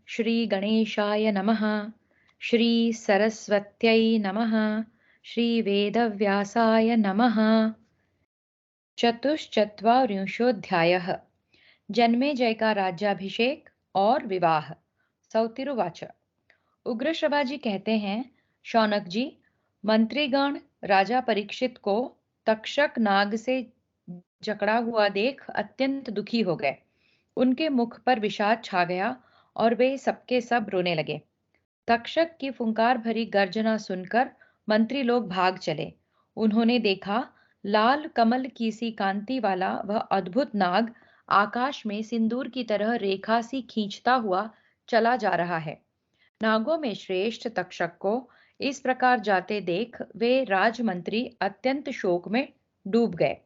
श्री गणेशाय नमः। श्री सरस्वत्यै नमः। श्री वेदव्यासाय नमः। चतुश्चत्वारिंशोऽध्यायः। जन्मेजय का राज्याभिषेक और विवाह। सौतिरुवाच। उग्र श्रभाजी कहते हैं, शौनक जी, मंत्रीगण राजा परीक्षित को तक्षक नाग से जकड़ा हुआ देख अत्यंत दुखी हो गए। उनके मुख पर विषाद छा गया और वे सबके सब रोने लगे। तक्षक की फुंकार भरी गर्जना सुनकर मंत्री लोग भाग चले। उन्होंने देखा, लाल कमल की सी कांति वाला वह अद्भुत नाग आकाश में सिंदूर की तरह रेखा सी खींचता हुआ चला जा रहा है। नागों में श्रेष्ठ तक्षक को इस प्रकार जाते देख वे राजमंत्री अत्यंत शोक में डूब गए।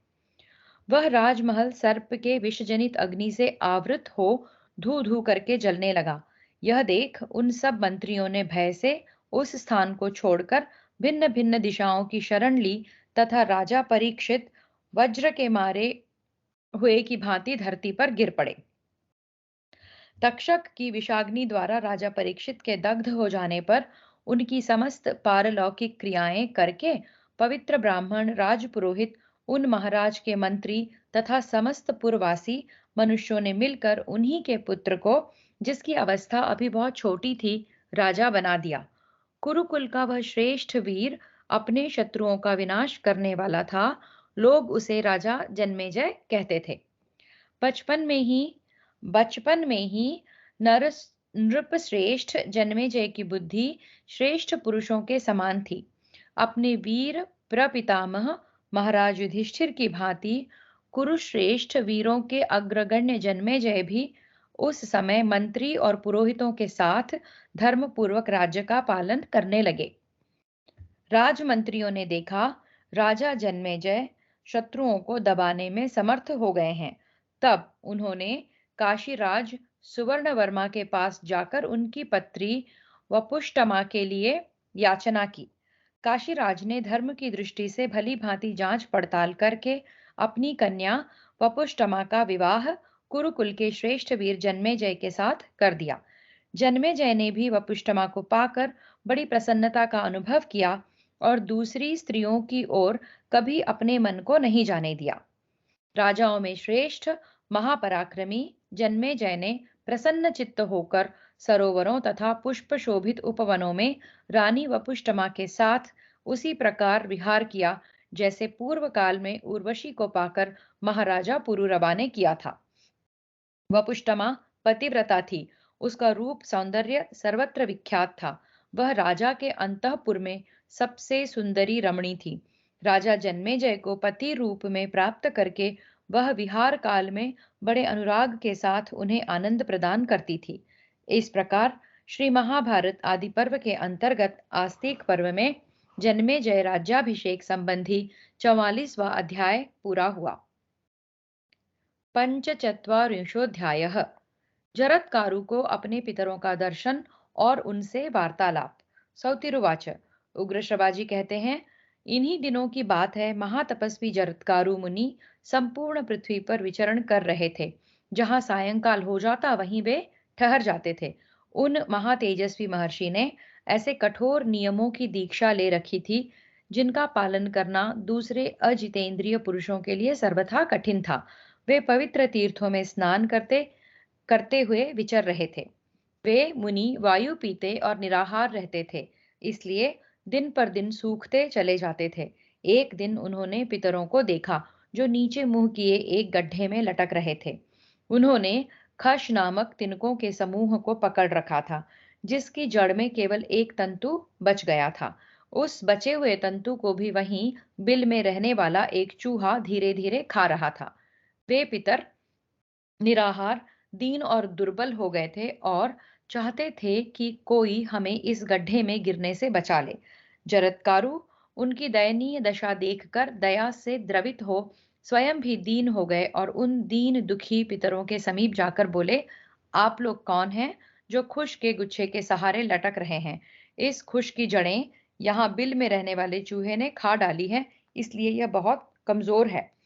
वह राजमहल सर्प के विषजनित अग्नि से आवृत हो धू धू करके जलने लगा। यह देख उन सब मंत्रियों ने भय से उस स्थान को छोड़कर भिन्न भिन्न दिशाओं की शरण ली तथा राजा परीक्षित वज्र के मारे हुए की भांति धरती पर गिर पड़े। तक्षक की विषाग्नि द्वारा राजा परीक्षित के दग्ध हो जाने पर उनकी समस्त पारलौकिक क्रियाएं करके पवित्र ब्राह्मण राजपुरोहित उन महाराज के मंत्री तथा समस्त पुरवासी मनुष्यों ने मिलकर उन्हीं के पुत्र को, जिसकी अवस्था अभी बहुत छोटी थी, राजा बना दिया। कुरुकुल का वह श्रेष्ठ वीर अपने शत्रुओं का विनाश करने वाला था। लोग उसे राजा जन्मेजय कहते थे। बचपन में ही बचपन में ही नर नृपश्रेष्ठ जन्मेजय की बुद्धि श्रेष्ठ पुरुषों के समान थी। अपने वीर प्रपितामह महाराज युधिष्ठिर की भांति कुरुश्रेष्ठ वीरों के अग्रगण्य जन्मेजय भी उस समय मंत्री और पुरोहितों के साथ धर्मपूर्वक राज्य का पालन करने लगे। राजमंत्रियों ने देखा, राजा जन्मेजय शत्रुओं को दबाने में समर्थ हो गए हैं। तब उन्होंने काशीराज सुवर्णवर्मा के पास जाकर उनकी पत्री वपुष्टमा के लिए याचना की। काशीराज ने धर्म की दृष्टि से भली भांति जांच पड़ताल करके अपनी कन्या वपुष्टमा का विवाह कुरुकुल के श्रेष्ठ वीर जन्मेजय के साथ कर दिया। जन्मेजय ने भी वपुष्टमा को पाकर बड़ी प्रसन्नता का अनुभव किया और दूसरी स्त्रियों की ओर कभी अपने मन को नहीं जाने दिया। राजाओं में श्रेष्ठ महापराक्रमी जन्मेजय ने प्रसन्न चित्त होकर सरोवरों तथा पुष्प शोभित उपवनों में रानी वपुष्टमा के साथ उसी प्रकार विहार किया जैसे पूर्व काल में उर्वशी को पाकर महाराजा पुरुरवा ने किया था। वपुष्टमा पतिव्रता थी। उसका रूप सौंदर्य सर्वत्र विख्यात था। वह राजा के अंतःपुर में सबसे सुंदरी रमणी थी। राजा जन्मेजय को पति रूप में प्राप्त करके वह विहार काल में बड़े अनुराग के साथ उन्हें आनंद प्रदान करती थी। इस प्रकार श्री महाभारत आदि पर्व के अंतर्गत आस्तिक पर्व में जन्मेजय राज्याभिषेक संबंधी 44वां अध्याय पूरा हुआ। पंचचत्वारिंशोऽध्यायः। जरत्कारु को अपने पितरों का दर्शन और उनसे वार्तालाप। सौतिरुवाच। उग्र श्रभाजी कहते हैं, इन्हीं दिनों की बात है। महातपस्वी जरत्कारु मुनि संपूर्ण पृथ्वी पर विचरण कर रहे थे। जहां सायंकाल हो जाता वहीं वे ठहर जाते थे। उन महातेजस्वी महर्षि ने ऐसे कठोर नियमों की दीक्षा ले रखी थी जिनका पालन करना दूसरे अजितेंद्रिय पुरुषों के लिए सर्वथा कठिन था। वे पवित्र तीर्थों में स्नान करते करते हुए विचर रहे थे। वे मुनि वायु पीते और निराहार रहते थे, इसलिए दिन पर दिन सूखते चले जाते थे। एक दिन उन्होंने पितरों को देखा जो नीचे मुंह किए एक गड्ढे में लटक रहे थे। उन्होंने खश नामक तिनकों के समूह को पकड़ रखा था, जिसकी जड़ में केवल एक तंतु बच गया था। उस बचे हुए तंतु को भी वहीं बिल में रहने वाला एक चूहा धीरे धीरे खा रहा था। वे पितर निराहार, दीन और दुर्बल हो गए थे और चाहते थे कि कोई हमें इस गड्ढे में गिरने से बचा ले। जरत्कारु उनकी दयनीय दशा देखकर दया से द्रवित हो स्वयं भी दीन हो गए और उन दीन दुखी पितरों के समीप जाकर बोले, आप लोग कौन हैं जो खुश के गुच्छे के सहारे लटक रहे हैं? इस खुश की जड़ें यहाँ बिल में रहने वाले चूहे ने खा डाली है, इसलिए यह बहुत कमजोर है।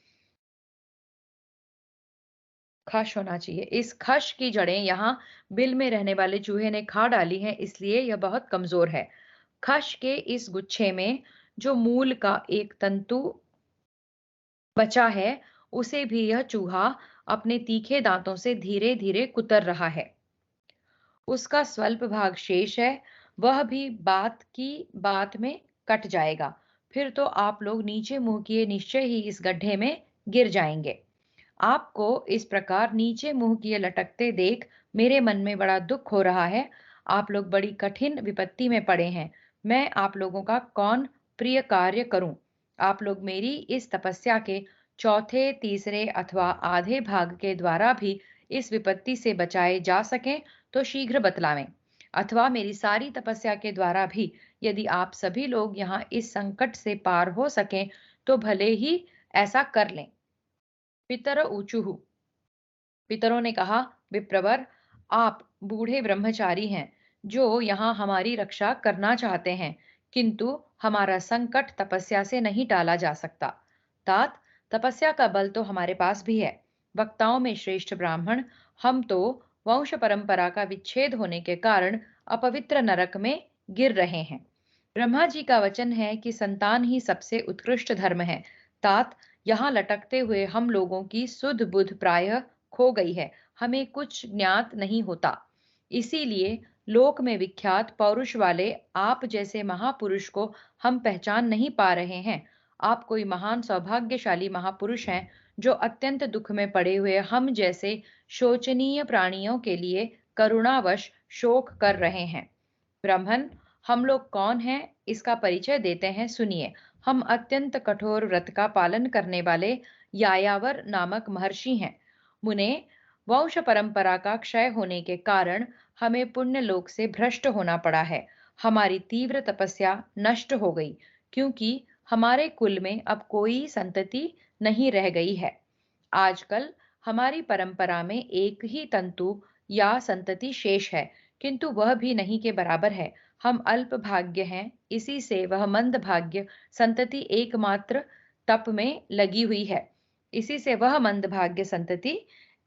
खश होना चाहिए। इस खश की जड़ें यहाँ बिल में रहने वाले चूहे ने खा डाली हैं, इसलिए यह बहुत कमजोर है। खश के इस गुच्छे में जो मूल का एक तंतु बचा है, उसे भी यह चूहा अपने तीखे दांतों से धीरे धीरे कुतर रहा है। उसका स्वल्प भाग शेष है, वह भी बात की बात में कट जाएगा। फिर तो आप लोग नीचे मुंह किए निश्चय ही इस गड्ढे में गिर जाएंगे। आपको इस प्रकार नीचे मुंह किए लटकते देख मेरे मन में बड़ा दुख हो रहा है। आप लोग बड़ी कठिन विपत्ति में पड़े हैं। मैं आप लोगों का कौन प्रिय कार्य करूं? आप लोग मेरी इस तपस्या के चौथे, तीसरे अथवा आधे भाग के द्वारा भी इस विपत्ति से बचाए जा सकें तो शीघ्र बतलावें, अथवा मेरी सारी तपस्या के द्वारा भी यदि आप सभी लोग यहाँ इस संकट से पार हो सकें तो भले ही ऐसा कर लें। पितर ऊचुहु। पितरों ने कहा, विप्रवर, आप बूढ़े ब्रह्मचारी हैं जो यहाँ हमारी रक्षा करना चाहते हैं, किंतु हमारा संकट तपस्या से नहीं टाला जा सकता। तात, तपस्या का बल तो हमारे पास भी है। वक्ताओं में श्रेष्ठ ब्राह्मण, हम तो वंश परंपरा का विच्छेद होने के कारण अपवित्र नरक में गिर रहे हैं। ब्रह्मा जी का वचन है कि संतान ही सबसे उत्कृष्ट धर्म है। तात, यहाँ लटकते हुए हम लोगों की सुध बुध प्रायः खो गई है, हमें कुछ ज्ञात नहीं होता। इसीलिए लोक में विख्यात पौरुष वाले आप जैसे महापुरुष को हम पहचान नहीं पा रहे हैं। आप कोई महान सौभाग्यशाली महापुरुष हैं जो अत्यंत दुख में पड़े हुए हम जैसे शोचनीय प्राणियों के लिए करुणावश शोक कर रहे हैं। ब्राह्मण, हम लोग कौन हैं इसका परिचय देते हैं, सुनिए। हम अत्यंत कठोर व्रत का पालन करने वाले यायावर नामक महर्षि हैं। मुने, वंश परंपरा का क्षय होने के कारण हमें पुण्य लोक से भ्रष्ट होना पड़ा है। हमारी तीव्र तपस्या नष्ट हो गई, क्योंकि हमारे कुल में अब कोई संतति नहीं रह गई है। आजकल हमारी परंपरा में एक ही तंतु या संतति शेष है, किंतु वह भी नहीं के बराबर है। हम अल्प भाग्य हैं, इसी से वह मंद भाग्य संतति एकमात्र तप में लगी हुई है। इसी से वह मंद भाग्य संतति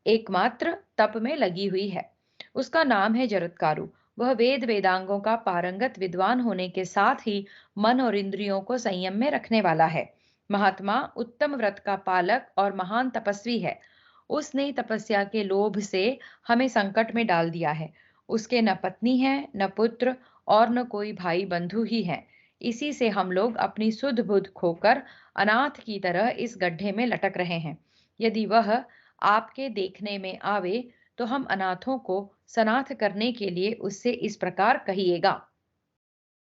एकमात्र तप में लगी हुई है। उसका नाम है जरत्कारु। वह वेद वेदांगों का पारंगत विद्वान होने के साथ ही मन और इंद्रियों को संयम में रखने वाला है। महात्मा उत्तम व्रत का पालक और महान तपस्वी है। उसने तपस्या के लोभ से हमें संकट में डाल दिया है। उसके न पत्नी है, न पुत्र और न कोई भाई बंधु ही है। इसी से हम लोग अपनी सुध बुध खोकर अनाथ की तरह इस गड्ढे में लटक रहे हैं। यदि वह आपके देखने में आवे तो हम अनाथों को सनाथ करने के लिए उससे इस प्रकार कहिएगा,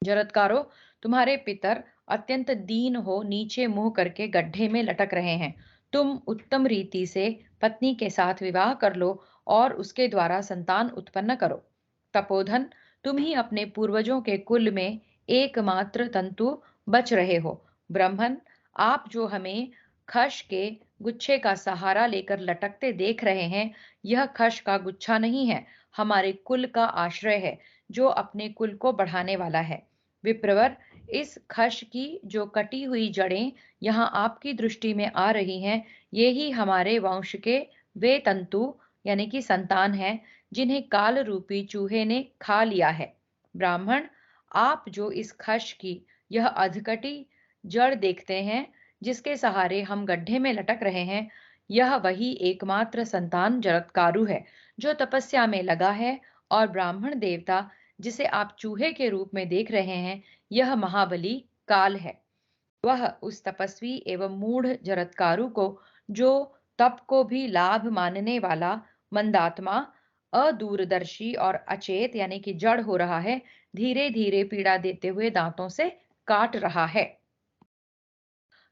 जरत्कारो, तुम्हारे पितर अत्यंत दीन हो नीचे मुंह करके गड्ढे में लटक रहे हैं। तुम उत्तम रीति से पत्नी के साथ विवाह कर लो और उसके द्वारा संतान उत्पन्न करो। तपोधन, तुम ही अपने पूर्वजों के कुल में एकमात्र तंतु बच रहे हो। ब्राह्मण, आप जो हमें खश के गुच्छे का सहारा लेकर लटकते देख रहे हैं, यह खश का गुच्छा नहीं है, हमारे कुल का आश्रय है, जो अपने कुल को बढ़ाने वाला है। विप्रवर, इस खश की जो कटी हुई जड़ें यहाँ आपकी दृष्टि में आ रही हैं, ये ही हमारे वंश के वे तंतु यानी कि संतान हैं जिन्हें काल रूपी चूहे ने खा लिया है। ब्राह्मण, आप जो इस खश की यह अधकटी जड़ देखते हैं, जिसके सहारे हम गड्ढे में लटक रहे हैं, यह वही एकमात्र संतान जरत्कारु है जो तपस्या में लगा है। और ब्राह्मण देवता जिसे आप चूहे के रूप में देख रहे हैं, यह महाबली काल है। वह उस तपस्वी एवं मूढ़ जरत्कारु को, जो तप को भी लाभ मानने वाला मंदात्मा, अदूरदर्शी और अचेत यानी कि जड़ हो रहा है, धीरे धीरे पीड़ा देते हुए दांतों से काट रहा है।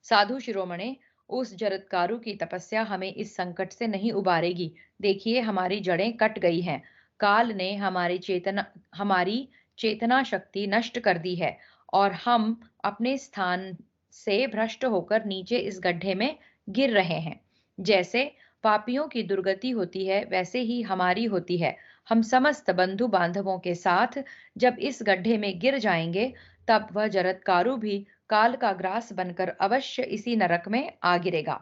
साधु शिरोमणे, उस जरत्कारु की तपस्या हमें इस संकट से नहीं उबारेगी। देखिए, हमारी जड़ें कट गई हैं। काल ने हमारी चेतना शक्ति नष्ट कर दी है और हम अपने स्थान से भ्रष्ट होकर नीचे इस गड्ढे में गिर रहे हैं। जैसे पापियों की दुर्गति होती है, वैसे ही हमारी होती है। हम समस्त बंधु बांधवों के साथ जब इस गड्ढे में गिर जाएंगे, तब वह जरत्कारु भी काल का ग्रास बनकर अवश्य इसी नरक में आ गिरेगा।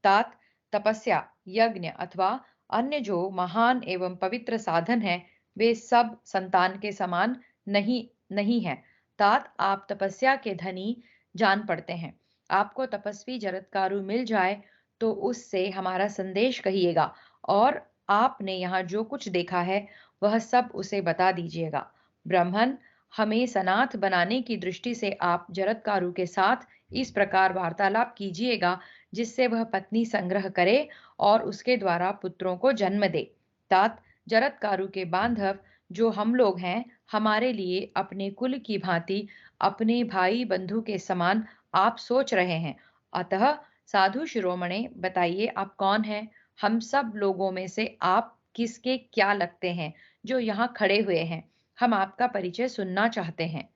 तात, तपस्या, यज्ञ अथवा अन्य जो महान एवं पवित्र साधन हैं, वे सब संतान के समान नहीं नहीं हैं। तात आप तपस्या के धनी जान पड़ते हैं। आपको तपस्वी जरत्कारु मिल जाए तो उससे हमारा संदेश कहिएगा और आपने यहाँ जो कुछ देखा है वह सब उसे बता दीजिएगा। ब्राह्मण, हमें सनाथ बनाने की दृष्टि से आप जरत्कारु के साथ इस प्रकार वार्तालाप कीजिएगा जिससे वह पत्नी संग्रह करे और उसके द्वारा पुत्रों को जन्म दे। तात जरत्कारु के बांधव जो हम लोग हैं, हमारे लिए अपने कुल की भांति अपने भाई बंधु के समान आप सोच रहे हैं। अतः साधु शिरोमणे, बताइए आप कौन हैं? हम सब लोगों में से आप किसके क्या लगते हैं जो यहाँ खड़े हुए हैं? हम आपका परिचय सुनना चाहते हैं।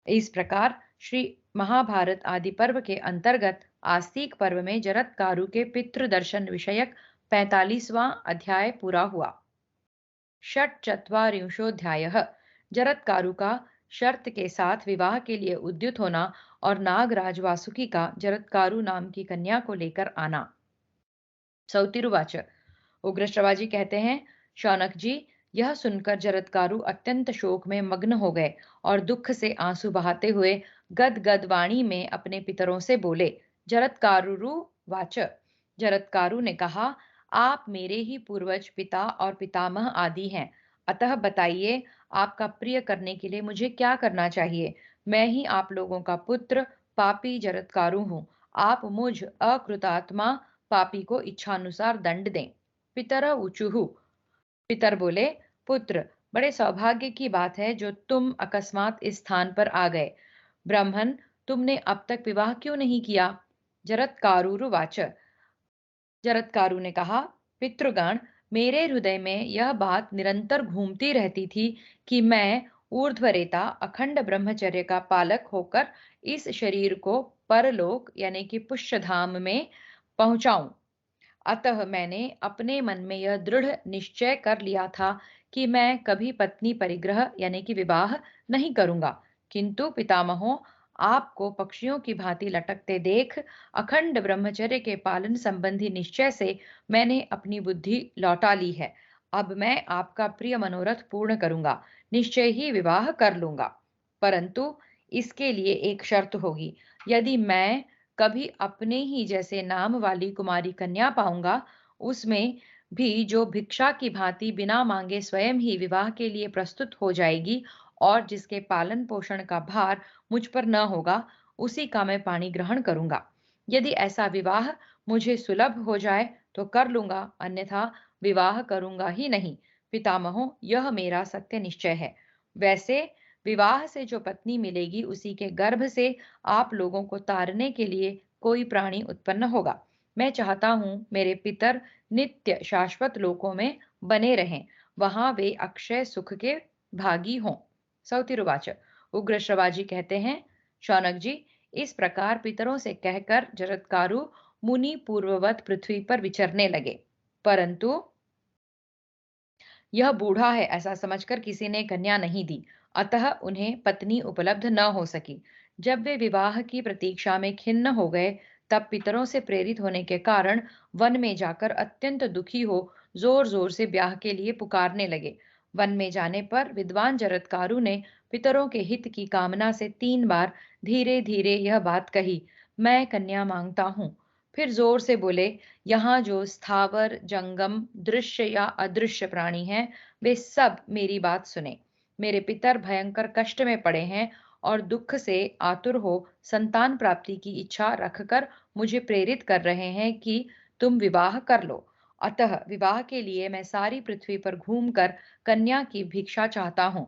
इस प्रकार श्री महाभारत आदि पर्व के अंतर्गत आस्तिक पर्व में जरत्कारु के पितृ दर्शन विषयक 45वां अध्याय पूरा हुआ। षट्चत्वारिंशोऽध्यायः। जरत्कारु का शर्त के साथ विवाह के लिए उद्युत होना और नागराज वासुकी का जरत्कारु नाम की कन्या को लेकर आना। सौतिरुवाच। उग्रश्रवाजी कहते हैं, शौनक जी, यह सुनकर जरत्कारु अत्यंत शोक में मग्न हो गए और दुख से आंसू बहाते हुए गदगद वाणी में अपने पितरों से बोले। जरत्कारु वाच। जरत्कारु ने कहा, आप मेरे ही पूर्वज, पिता और पितामह आदि हैं। अतः बताइए, आपका प्रिय करने के लिए मुझे क्या करना चाहिए? मैं ही आप लोगों का पुत्र पापी जरत्कारु हूँ। आप मुझ अकृतात्मा पापी को इच्छानुसार दंड दें। पितर ऊचुहु। पितर बोले, पुत्र, बड़े सौभाग्य की बात है जो तुम अकस्मात इस स्थान पर आ गए। ब्राह्मण, तुमने अब तक विवाह क्यों नहीं किया? जरत्कारुरुवाच। जरत्कारु ने कहा, पितृगण, मेरे हृदय में यह बात निरंतर घूमती रहती थी कि मैं ऊर्ध्वरेता अखंड ब्रह्मचर्य का पालक होकर इस शरीर को परलोक यानी कि पुष्यधाम में पहुंचाऊं। अतः मैंने अपने मन में यह दृढ़ निश्चय कर लिया था कि मैं कभी पत्नी परिग्रह यानी कि विवाह नहीं करूंगा। किंतु पितामहों, आपको पक्षियों की भांति लटकते देख अखंड ब्रह्मचर्य के पालन संबंधी निश्चय से मैंने अपनी बुद्धि लौटा ली है। अब मैं आपका प्रिय मनोरथ पूर्ण करूंगा, निश्चय ही विवाह कर लूंगा। परंतु इसके लिए एक शर्त होगी। यदि मैं कभी अपने ही जैसे नाम वाली कुमारी कन्या पाऊंगा, उसमें भी जो भिक्षा की भांति बिना मांगे स्वयं ही विवाह के लिए प्रस्तुत हो जाएगी और जिसके पालन पोषण का भार मुझ पर न होगा, उसी का मैं पाणी ग्रहण करूंगा। यदि ऐसा विवाह मुझे सुलभ हो जाए तो कर लूंगा, अन्यथा विवाह करूंगा ही नहीं। पितामहों, यह मेरा सत्य निश्चय है। वैसे विवाह से जो पत्नी मिलेगी, उसी के गर्भ से आप लोगों को तारने के लिए कोई प्राणी उत्पन्न होगा। मैं चाहता हूं मेरे पितर नित्य शाश्वत लोकों में बने रहें, वहां वे अक्षय सुख के भागी हों। सौतिरुवाच। उग्र श्रवाजी कहते हैं, शौनक जी, इस प्रकार पितरों से कहकर जरत्कारु मुनि पूर्ववत पृथ्वी पर विचरने लगे। परंतु यह बूढ़ा है ऐसा समझकर किसी ने कन्या नहीं दी, अतः उन्हें पत्नी उपलब्ध न हो सकी। जब वे विवाह की प्रतीक्षा में खिन्न हो गए, तब पितरों से प्रेरित होने के कारण वन में जाकर अत्यंत दुखी हो जोर जोर से ब्याह के लिए पुकारने लगे। वन में जाने पर विद्वान जरत्कारु ने पितरों के हित की कामना से 3 बार धीरे धीरे यह बात कही, मैं कन्या मांगता हूँ। फिर जोर से बोले, यहाँ जो स्थावर जंगम दृश्य या अदृश्य प्राणी हैं, वे सब मेरी बात सुने। मेरे पितर भयंकर कष्ट में पड़े हैं और दुख से आतुर हो संतान प्राप्ति की इच्छा रखकर मुझे प्रेरित कर रहे हैं कि तुम विवाह कर लो। अतः विवाह के लिए मैं सारी पृथ्वी पर घूमकर कन्या की भिक्षा चाहता हूँ।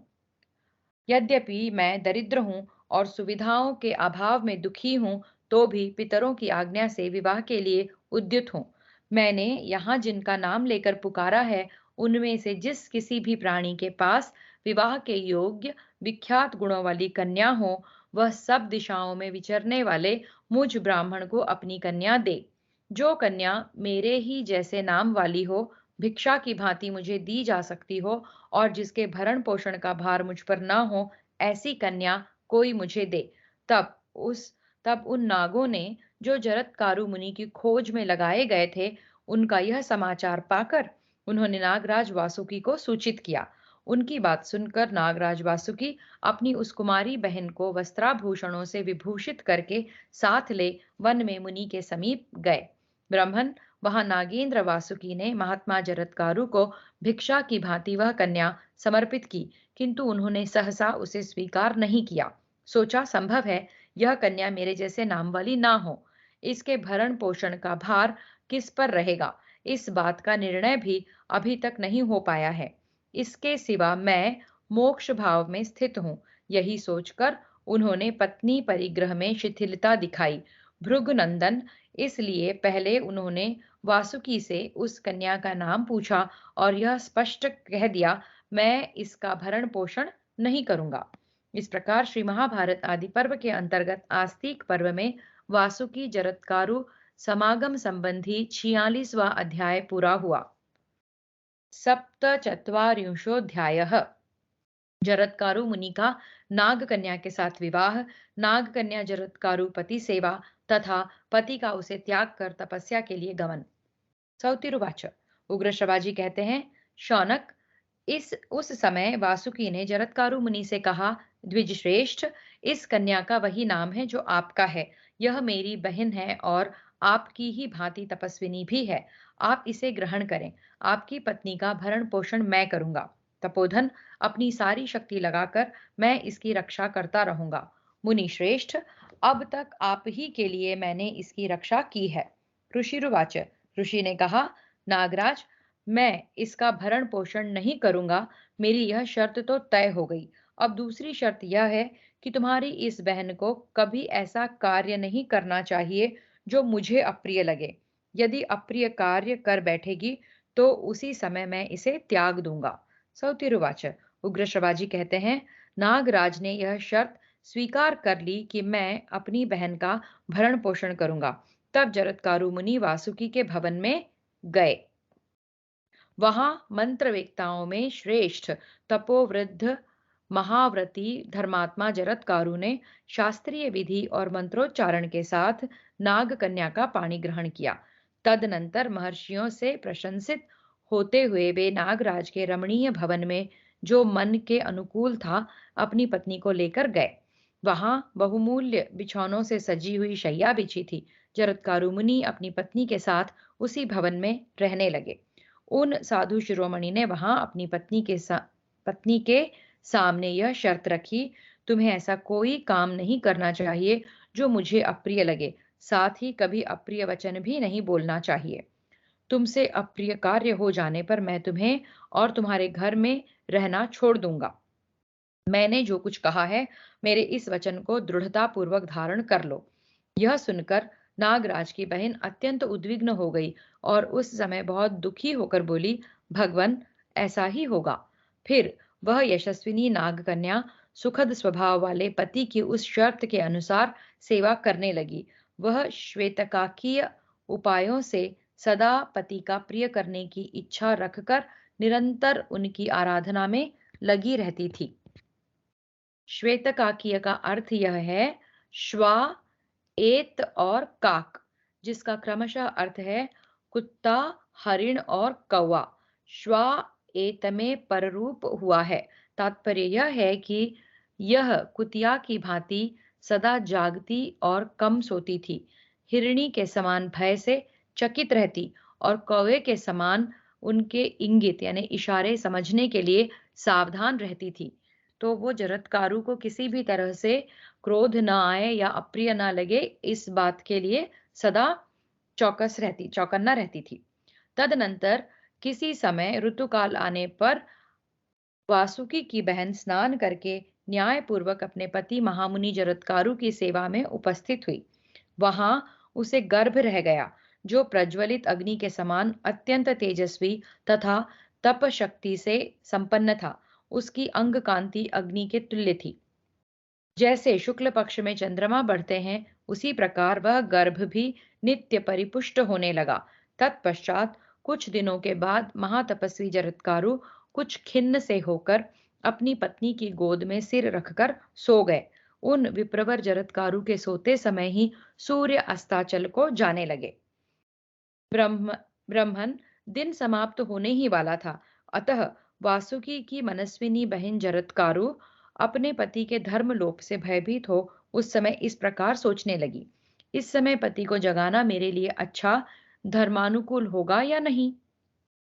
यद्यपि मैं दरिद्र हूँ और सुविधाओं के अभाव में दुखी हूँ, तो भी पितरों की आज्ञा से विवाह के लिए उद्युत हूँ। मैंने यहाँ जिनका नाम लेकर पुकारा है, उनमें से जिस किसी भी प्राणी के पास विवाह के योग्य विख्यात गुणों वाली कन्या हो, वह सब दिशाओं में विचरने वाले मुझ ब्राह्मण को अपनी कन्या दे। जो कन्या मेरे ही जैसे नाम वाली हो, भिक्षा की भांति मुझे दी जा सकती हो और जिसके भरण पोषण का भार मुझ पर न हो, ऐसी कन्या कोई मुझे दे। तब उस तब उन नागों ने, जो जरत्कारु मुनि की खोज में लगाए गए थे, उनका यह समाचार पाकर उन्होंने नागराज वासुकी को सूचित किया। उनकी बात सुनकर नागराज वासुकी अपनी उस कुमारी बहन को वस्त्राभूषणों से विभूषित करके साथ ले वन में मुनि के समीप गए। ब्राह्मण वहां नागेंद्र वासुकी ने महात्मा जरत्कारु को भिक्षा की भांति वह कन्या समर्पित की, किंतु उन्होंने सहसा उसे स्वीकार नहीं किया। सोचा, संभव है यह कन्या मेरे जैसे नाम वाली ना हो, इसके भरण पोषण का भार किस पर रहेगा, इस बात का निर्णय भी अभी तक नहीं हो पाया है। इसके सिवा मैं मोक्ष भाव में स्थित हूँ, यही सोचकर उन्होंने पत्नी परिग्रह में शिथिलता दिखाई। भृगुनंदन, इसलिए पहले उन्होंने वासुकी से उस कन्या का नाम पूछा और यह स्पष्ट कह दिया, मैं इसका भरण पोषण नहीं करूंगा। इस प्रकार श्री महाभारत आदि पर्व के अंतर्गत आस्तिक पर्व में वासुकी जरत्कारु समागम संबंधी 46वां अध्याय पूरा हुआ। सप्तचत्वारिंशोऽध्यायः। जरत्कारु मुनि का नाग कन्या के साथ विवाह, नाग कन्या जरत्कारु पति सेवा तथा पति का उसे त्याग कर तपस्या के लिए गमन। सौतिरुवाच। उग्र श्रवाजी कहते हैं, शौनक, इस उस समय वासुकी ने जरत्कारु मुनि से कहा, द्विजश्रेष्ठ, इस कन्या का वही नाम है जो आपका है। यह मेरी बहन है और आपकी ही भांति तपस्विनी भी है। आप इसे ग्रहण करें। आपकी पत्नी का भरण पोषण मैं करूंगा। तपोधन, अपनी सारी शक्ति लगाकर मैं इसकी रक्षा करता रहूंगा। मुनि श्रेष्ठ, अब तक आप ही के लिए मैंने इसकी रक्षा की है। ऋषिरुवाच। ऋषि ने कहा, नागराज, मैं इसका भरण पोषण नहीं करूंगा। मेरी यह शर्त तो तय हो गई। अब दूसरी शर्त यह है कि तुम्हारी इस बहन को कभी ऐसा कार्य नहीं करना चाहिए जो मुझे अप्रिय लगे। यदि अप्रिय कार्य कर बैठेगी तो उसी समय मैं इसे त्याग दूंगा। सौतिरुवाच। उग्र श्रवाजी कहते हैं, नागराज ने यह शर्त स्वीकार कर ली कि मैं अपनी बहन का भरण पोषण करूंगा। तब जरत्कारु मुनि वासुकी के भवन में गए। वहां मंत्रवेत्ताओं में श्रेष्ठ तपोवृद्ध महाव्रती धर्मात्मा जरत्कारु ने शास्त्रीय विधि और मंत्रोच्चारण के साथ नाग कन्या का पाणी ग्रहण किया। तदनंतर महर्षियों से प्रशंसित होते हुए वे नागराज के रमणीय भवन में, जो मन के अनुकूल था, अपनी पत्नी को लेकर गए। वहां बहुमूल्य बिछौनों से सजी हुई शैया बिछी थी। जरत्कारु मुनि अपनी पत्नी के साथ उसी भवन में रहने लगे। उन साधु शिरोमणि ने वहां अपनी पत्नी के सामने यह शर्त रखी, तुम्हें ऐसा कोई काम नहीं करना चाहिए जो मुझे अप्रिय लगे, साथ ही कभी अप्रिय वचन भी नहीं बोलना चाहिए। तुमसे अप्रिय कार्य हो जाने पर मैं तुम्हें और तुम्हारे घर में रहना छोड़ दूंगा। मैंने जो कुछ कहा है, मेरे इस वचन को दृढ़ता पूर्वक धारण कर लो। यह सुनकर नागराज की बहन अत्यंत उद्विग्न हो गई और उस समय बहुत दुखी होकर बोली, भगवन, ऐसा ही होगा। फिर वह यशस्विनी नागकन्या सुखद स्वभाव वाले पति की उस शर्त के अनुसार सेवा करने लगी। वह श्वेतकाकीय उपायों से सदा पति का प्रिय करने की इच्छा रखकर निरंतर उनकी आराधना में लगी रहती थी। श्वेतकाकीय का अर्थ यह है श्वा, एत और काक, जिसका क्रमशः अर्थ है कुत्ता, हरिण और कौवा। श्वा एत में पररूप हुआ है। तात्पर्य यह है कि यह कुतिया की भांति सदा जागती और कम सोती थी, हिरणी के समान भय से चकित रहती और कौवे के समान उनके इंगित यानी इशारे समझने के लिए सावधान रहती थी। तो वो जरत्कारु को किसी भी तरह से क्रोध ना आए या अप्रिय ना लगे, इस बात के लिए सदा चौकन्ना रहती थी। तदनंतर किसी समय ऋतुकाल आने पर वासुकी की बहन स्नान करके न्याय पूर्वक अपने पति महामुनि जरत्कारु की सेवा में उपस्थित हुई। वहां उसे गर्भ रह गया, जो प्रज्वलित अग्नि के समान अत्यंत तेजस्वी तथा तप शक्ति से संपन्न था। उसकी अंग कांति अग्नि के तुल्य थी। जैसे शुक्ल पक्ष में चंद्रमा बढ़ते हैं, उसी प्रकार वह गर्भ भी नित्य परिपुष्ट होने लगा। तत्पश्चात कुछ दिनों के बाद महातपस्वी जरत्कारु कुछ खिन्न से होकर अपनी पत्नी की गोद में सिर रखकर सो गए। उन विप्रवर जरत्कारु के सोते समय ही सूर्य अस्ताचल को जाने लगे। ब्रह्मन, दिन समाप्त होने ही वाला था। अतः वासुकी की मनस्विनी बहन जरत्कारु अपने पति के धर्मलोप से भयभीत हो उस समय इस प्रकार सोचने लगी, इस समय पति को जगाना मेरे लिए अच्छा धर्मानुकूल होगा या नहीं।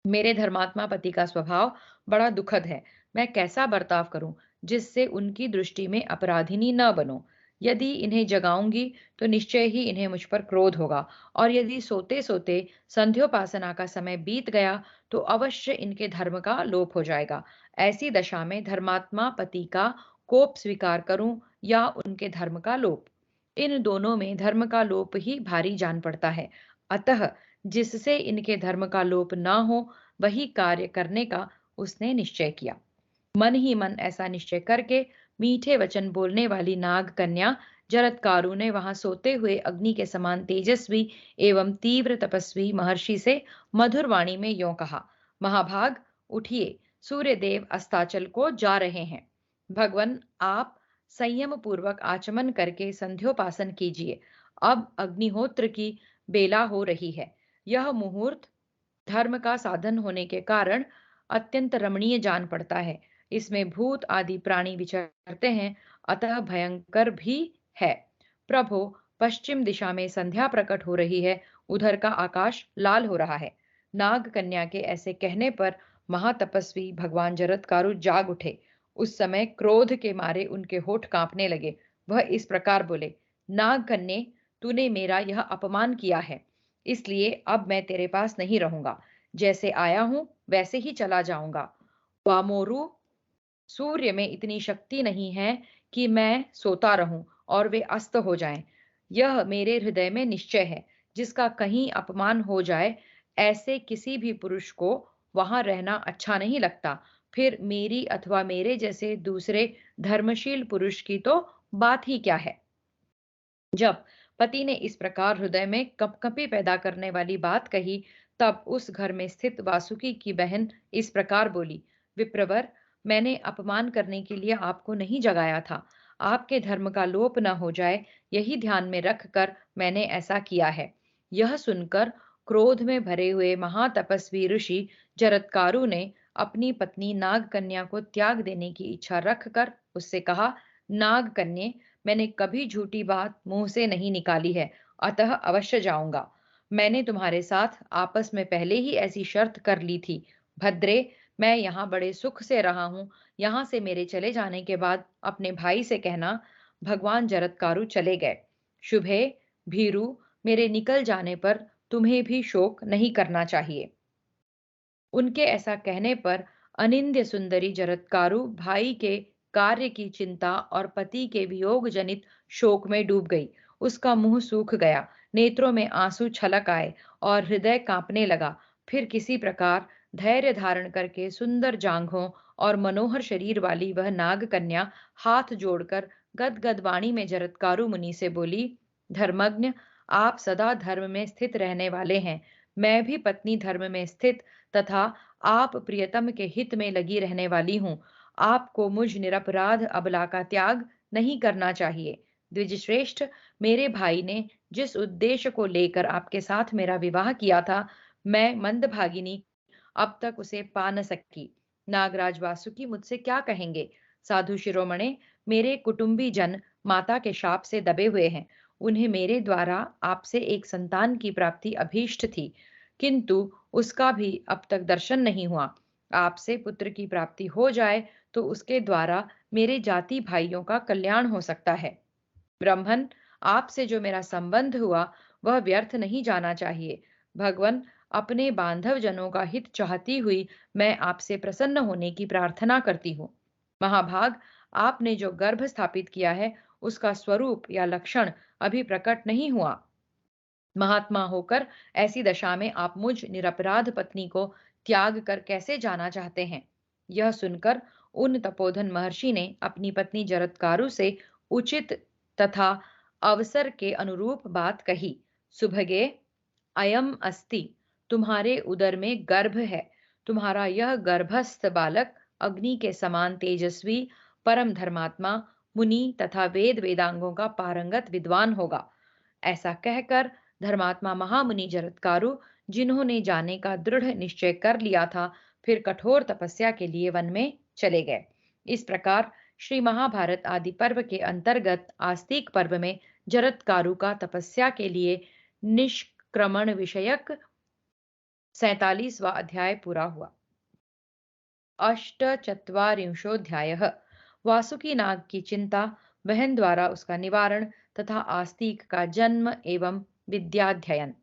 मेरे धर्मात्मा पति का स्वभाव बड़ा दुखद है। मैं कैसा बर्ताव करूं जिससे उनकी दृष्टि में अपराधिनी न बनूं। यदि इन्हें जगाऊंगी तो निश्चय ही इन्हें मुझ पर क्रोध होगा, और यदि सोते सोते संध्योपासना का समय बीत गया तो अवश्य इनके धर्म का लोप हो जाएगा। ऐसी दशा में धर्मात्मा पति का कोप स्वीकार करूं या उनके धर्म का लोप, इन दोनों में धर्म का लोप ही भारी जान पड़ता है। अतः जिससे इनके धर्म का लोप न हो वही कार्य करने का उसने निश्चय किया। मन ही मन ऐसा निश्चय करके मीठे वचन बोलने वाली नाग कन्या जरत्कारु ने वहां सोते हुए अग्नि के समान तेजस्वी एवं तीव्र तपस्वी महर्षि से मधुर वाणी में यों कहा, महाभाग उठिए, सूर्य देव अस्ताचल को जा रहे हैं। भगवान आप संयम पूर्वक आचमन करके संध्योपासन कीजिए। अब अग्निहोत्र की बेला हो रही है। यह मुहूर्त धर्म का साधन होने के कारण अत्यंत रमणीय जान पड़ता है। इसमें भूत आदि प्राणी विचरते हैं, अतः भयंकर भी है। प्रभो, पश्चिम दिशा में संध्या प्रकट हो रही है, उधर का आकाश लाल हो रहा है। नाग कन्या के ऐसे कहने पर महातपस्वी भगवान जरत्कारु जाग उठे। उस समय क्रोध के मारे उनके होठ कांपने लगे। वह इस प्रकार बोले, नाग कन्ये, तूने मेरा यह अपमान किया है, इसलिए अब मैं तेरे पास नहीं रहूंगा। जैसे आया हूं वैसे ही चला जाऊंगा। वामोरु, सूर्य में इतनी शक्ति नहीं है कि मैं सोता रहूं और वे अस्त हो जाएं। यह मेरे हृदय में निश्चय है, जिसका कहीं अपमान हो जाए ऐसे किसी भी पुरुष को वहां रहना अच्छा नहीं लगता। फिर मेरी अथवा मेरे जैसे दूसरे धर्मशील पुरुष की तो बात ही क्या है। जब पति ने इस प्रकार हृदय में कंपकंपी पैदा करने वाली बात कही, तब उस घर में स्थित वासुकी की बहन इस प्रकार बोली, विप्रवर, मैंने अपमान करने के लिए आपको नहीं जगाया था। आपके धर्म का लोप न हो जाए, यही ध्यान में रखकर मैंने ऐसा किया है। यह सुनकर क्रोध में भरे हुए महातपस्वी ऋषि जरत्कारु ने अपनी पत्नी नागकन्या को त्याग देने की इच्छा रखकर उससे कहा, नागकन्ये, मैंने कभी झूठी बात मुंह से नहीं निकाली है, अतः अवश्य जाऊंगा। मैंने तुम्हारे साथ आपस में पहले ही ऐसी शर्त कर ली थी। भद्रे, मैं यहाँ बड़े सुख से रहा हूँ। यहाँ से मेरे चले जाने के बाद अपने भाई से कहना, भगवान जरत्कारु चले गए। शुभे, भीरु, मेरे निकल जाने पर तुम्हें भी शोक नहीं करना चाहिए। उनके ऐसा कहने पर अनिंद्य सुंदरी जरत्कारु भाई के कार्य की चिंता और पति के वियोग जनित शोक में डूब गई। उसका मुंह सूख गया, नेत्रों में आंसू छलक आए और हृदय कांपने लगा। फिर किसी प्रकार धैर्य धारण करके सुंदर जांघों और मनोहर शरीर वाली वह नाग कन्या हाथ जोड़कर गदगद वाणी में जरत्कारु मुनि से बोली, धर्मज्ञ, आप सदा धर्म में स्थित रहने वाले हैं। मैं भी पत्नी धर्म में स्थित तथा आप प्रियतम के हित में लगी रहने वाली हूँ। आपको मुझ निरपराध अबला का त्याग नहीं करना चाहिए। द्विजश्रेष्ठ, मेरे भाई ने जिस उद्देश्य को लेकर आपके साथ मेरा विवाह किया था, मैं मंदभागिनी अब तक उसे पा न सकी। नागराज वासुकी मुझसे क्या कहेंगे। साधु शिरोमणे, मेरे कुटुंबी जन माता के शाप से दबे हुए हैं। उन्हें मेरे द्वारा आपसे एक संतान की प्राप्ति अभीष्ट थी, किंतु उसका भी अब तक दर्शन नहीं हुआ। आपसे पुत्र की प्राप्ति हो जाए तो उसके द्वारा मेरे जाति भाइयों का कल्याण हो सकता है। ब्राह्मण, आपसे जो मेरा संबंध हुआ वह व्यर्थ नहीं जाना चाहिए। भगवान, अपने बांधव जनों का हित चाहती हुई मैं आपसे प्रसन्न होने की प्रार्थना करती हूँ। महाभाग, आपने जो गर्भ स्थापित किया है उसका स्वरूप या लक्षण अभी प्रकट नहीं हुआ। महात्मा होकर ऐसी दशा में आप मुझ निरपराध पत्नी को त्याग कर कैसे जाना चाहते हैं। यह सुनकर उन तपोधन महर्षि ने अपनी पत्नी जरत्कारु से उचित तथा अवसर के अनुरूप बात कही। सुभगे, अयम अस्ति, तुम्हारे उदर में गर्भ है। तुम्हारा यह गर्भस्थ बालक अग्नि के समान तेजस्वी, परम धर्मात्मा, मुनि तथा वेद वेदांगों का पारंगत विद्वान होगा। ऐसा कहकर धर्मात्मा महामुनि जरत्कारु जिन्होंने जाने का दृढ़ निश्चय कर लिया था, फिर कठोर तपस्या के लिए वन में चले गए। इस प्रकार श्री महाभारत आदि पर्व के अंतर्गत आस्तिक पर्व में जरत्कारु का तपस्या के लिए निष्क्रमण विषयक 47वां अध्याय पूरा हुआ। अष्टचत्वारिंशोऽध्यायः। वासुकी नाग की चिंता, बहन द्वारा उसका निवारण तथा आस्तिक का जन्म एवं विद्याध्ययन।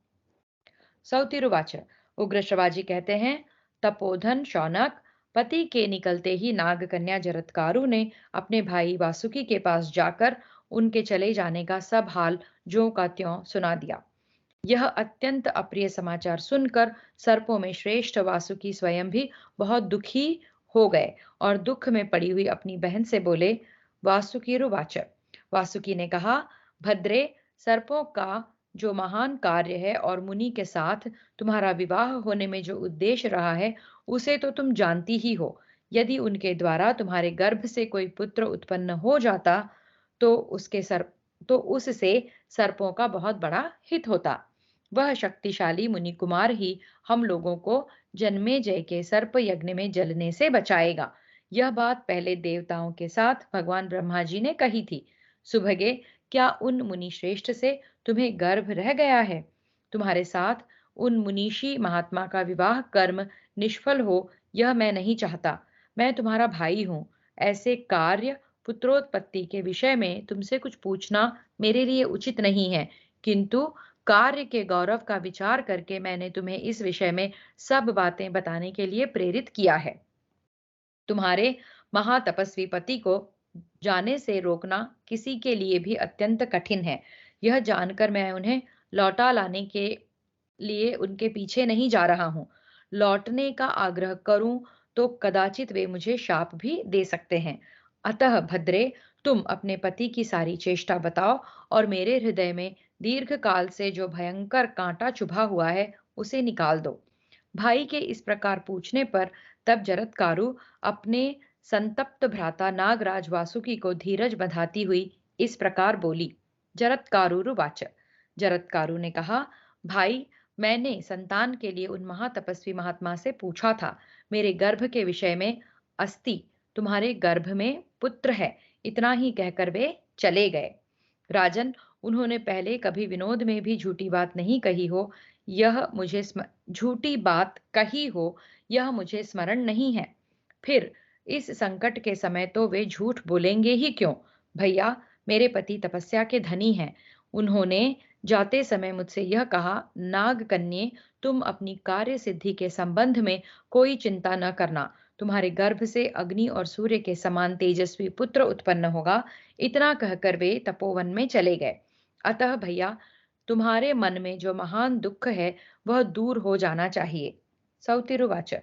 सौतिरुवाच। उग्र श्रवाजी कहते हैं, तपोधन शौनक, पति के निकलते ही नाग कन्या जरत्कारु ने अपने भाई वासुकी के पास जाकर उनके चले जाने का सब हाल ज्यों का त्यों सुना दिया। यह अत्यंत अप्रिय समाचार सुनकर सर्पों में श्रेष्ठ वासुकी स्वयं भी बहुत दुखी हो गए और दुख में पड़ी हुई अपनी बहन से बोले। वासुकीरुवाच। वासुकी ने कहा, भद्रे, सर्पों का जो महान कार्य है और मुनि के साथ तुम्हारा विवाह होने में जो उद्देश्य रहा है, उसे तो तुम जानती ही हो। यदि उनके द्वारा तुम्हारे गर्भ से कोई पुत्र उत्पन्न हो जाता तो उससे सर्पों का बहुत बड़ा हित होता। वह शक्तिशाली मुनि कुमार ही हम लोगों को जन्मेजय के सर्प यज्ञ में जलने से बचाएगा। यह बात पहले देवताओं के साथ भगवान ब्रह्मा जी ने कही थी। सुभगे, क्या उन मुनि श्रेष्ठ से तुम्हें गर्भ रह गया है? तुम्हारे साथ उन मुनीषी महात्मा का विवाह कर्म निष्फल हो, यह मैं नहीं चाहता। मैं तुम्हारा भाई हूँ। ऐसे कार्य पुत्रोत्पत्ति के विषय में तुमसे कुछ पूछना मेरे लिए उचित नहीं है, किंतु कार्य के गौरव का विचार करके मैंने तुम्हें इस विषय में सब बातें बताने के लिए प्रेरित किया है। तुम्हारे महातपस्वी पति को जाने से रोकना किसी के लिए भी अत्यंत कठिन है। यह जानकर मैं उन्हें लौटा लाने के लिए उनके पीछे नहीं जा रहा हूँ। लौटने का आग्रह करूं तो कदाचित वे मुझे शाप भी दे सकते हैं। अतः भद्रे, तुम अपने पति की सारी चेष्टा बताओ और मेरे हृदय में दीर्घ काल से जो भयंकर कांटा चुभा हुआ है, उसे निकाल दो। भाई के इस प्रकार पूछने पर तब जरत्कारु अपने संतप्त भ्राता नागराज वासुकी को धीरज बंधाती हुई इस प्रकार बोली। जरत्कारुरुवाच। जरत्कारु ने कहा, भाई, मैंने संतान के लिए उन महातपस्वी महात्मा से पूछा था। मेरे गर्भ के विषय में अस्ति, तुम्हारे गर्भ में पुत्र है, इतना ही कहकर वे चले गए। राजन, उन्होंने पहले कभी विनोद में भी झूठी बात नहीं कही हो, यह मुझे झूठी बात कही हो, यह मुझे स्मरण नहीं है। फिर इस संकट के समय तो वे झूठ बोलेंगे ही क्यों? भैया, मेरे पति तपस्या के धनी हैं। उन्होंने जाते समय मुझसे यह कहा, नाग कन्ये, तुम अपनी कार्य सिद्धि के संबंध में कोई चिंता न करना। तुम्हारे गर्भ से अग्नि और सूर्य के समान तेजस्वी पुत्र उत्पन्न होगा। इतना कहकर वे तपोवन में चले गए। अतः भैया, तुम्हारे मन में जो महान दुख है, वह दूर हो जाना चाहिए। सौतिरुवाच।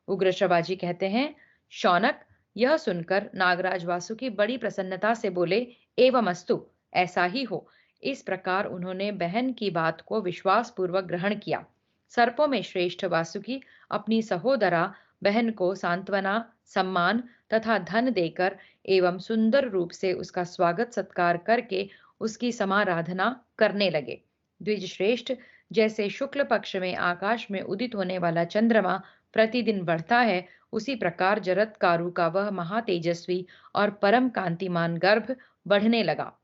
उग्र श्रवाजी कहते हैं, शौनक, यह सुनकर नागराज वासुकी बड़ी प्रसन्नता से बोले, एवं अस्तु, ऐसा ही हो। इस प्रकार उन्होंने बहन की बात को विश्वास पूर्वक ग्रहण किया। सर्पों में श्रेष्ठ वासुकी अपनी सहोदरा बहन को सांत्वना, सम्मान तथा धन देकर एवं सुंदर रूप से उसका स्वागत सत्कार करके उसकी समाराधना करने लगे। द्विज श्रेष्ठ, जैसे शुक्ल पक्ष में आकाश में उदित होने वाला चंद्रमा प्रतिदिन बढ़ता है, उसी प्रकार जरत्कारु का वह महातेजस्वी और परम कांतिमान गर्भ बढ़ने लगा।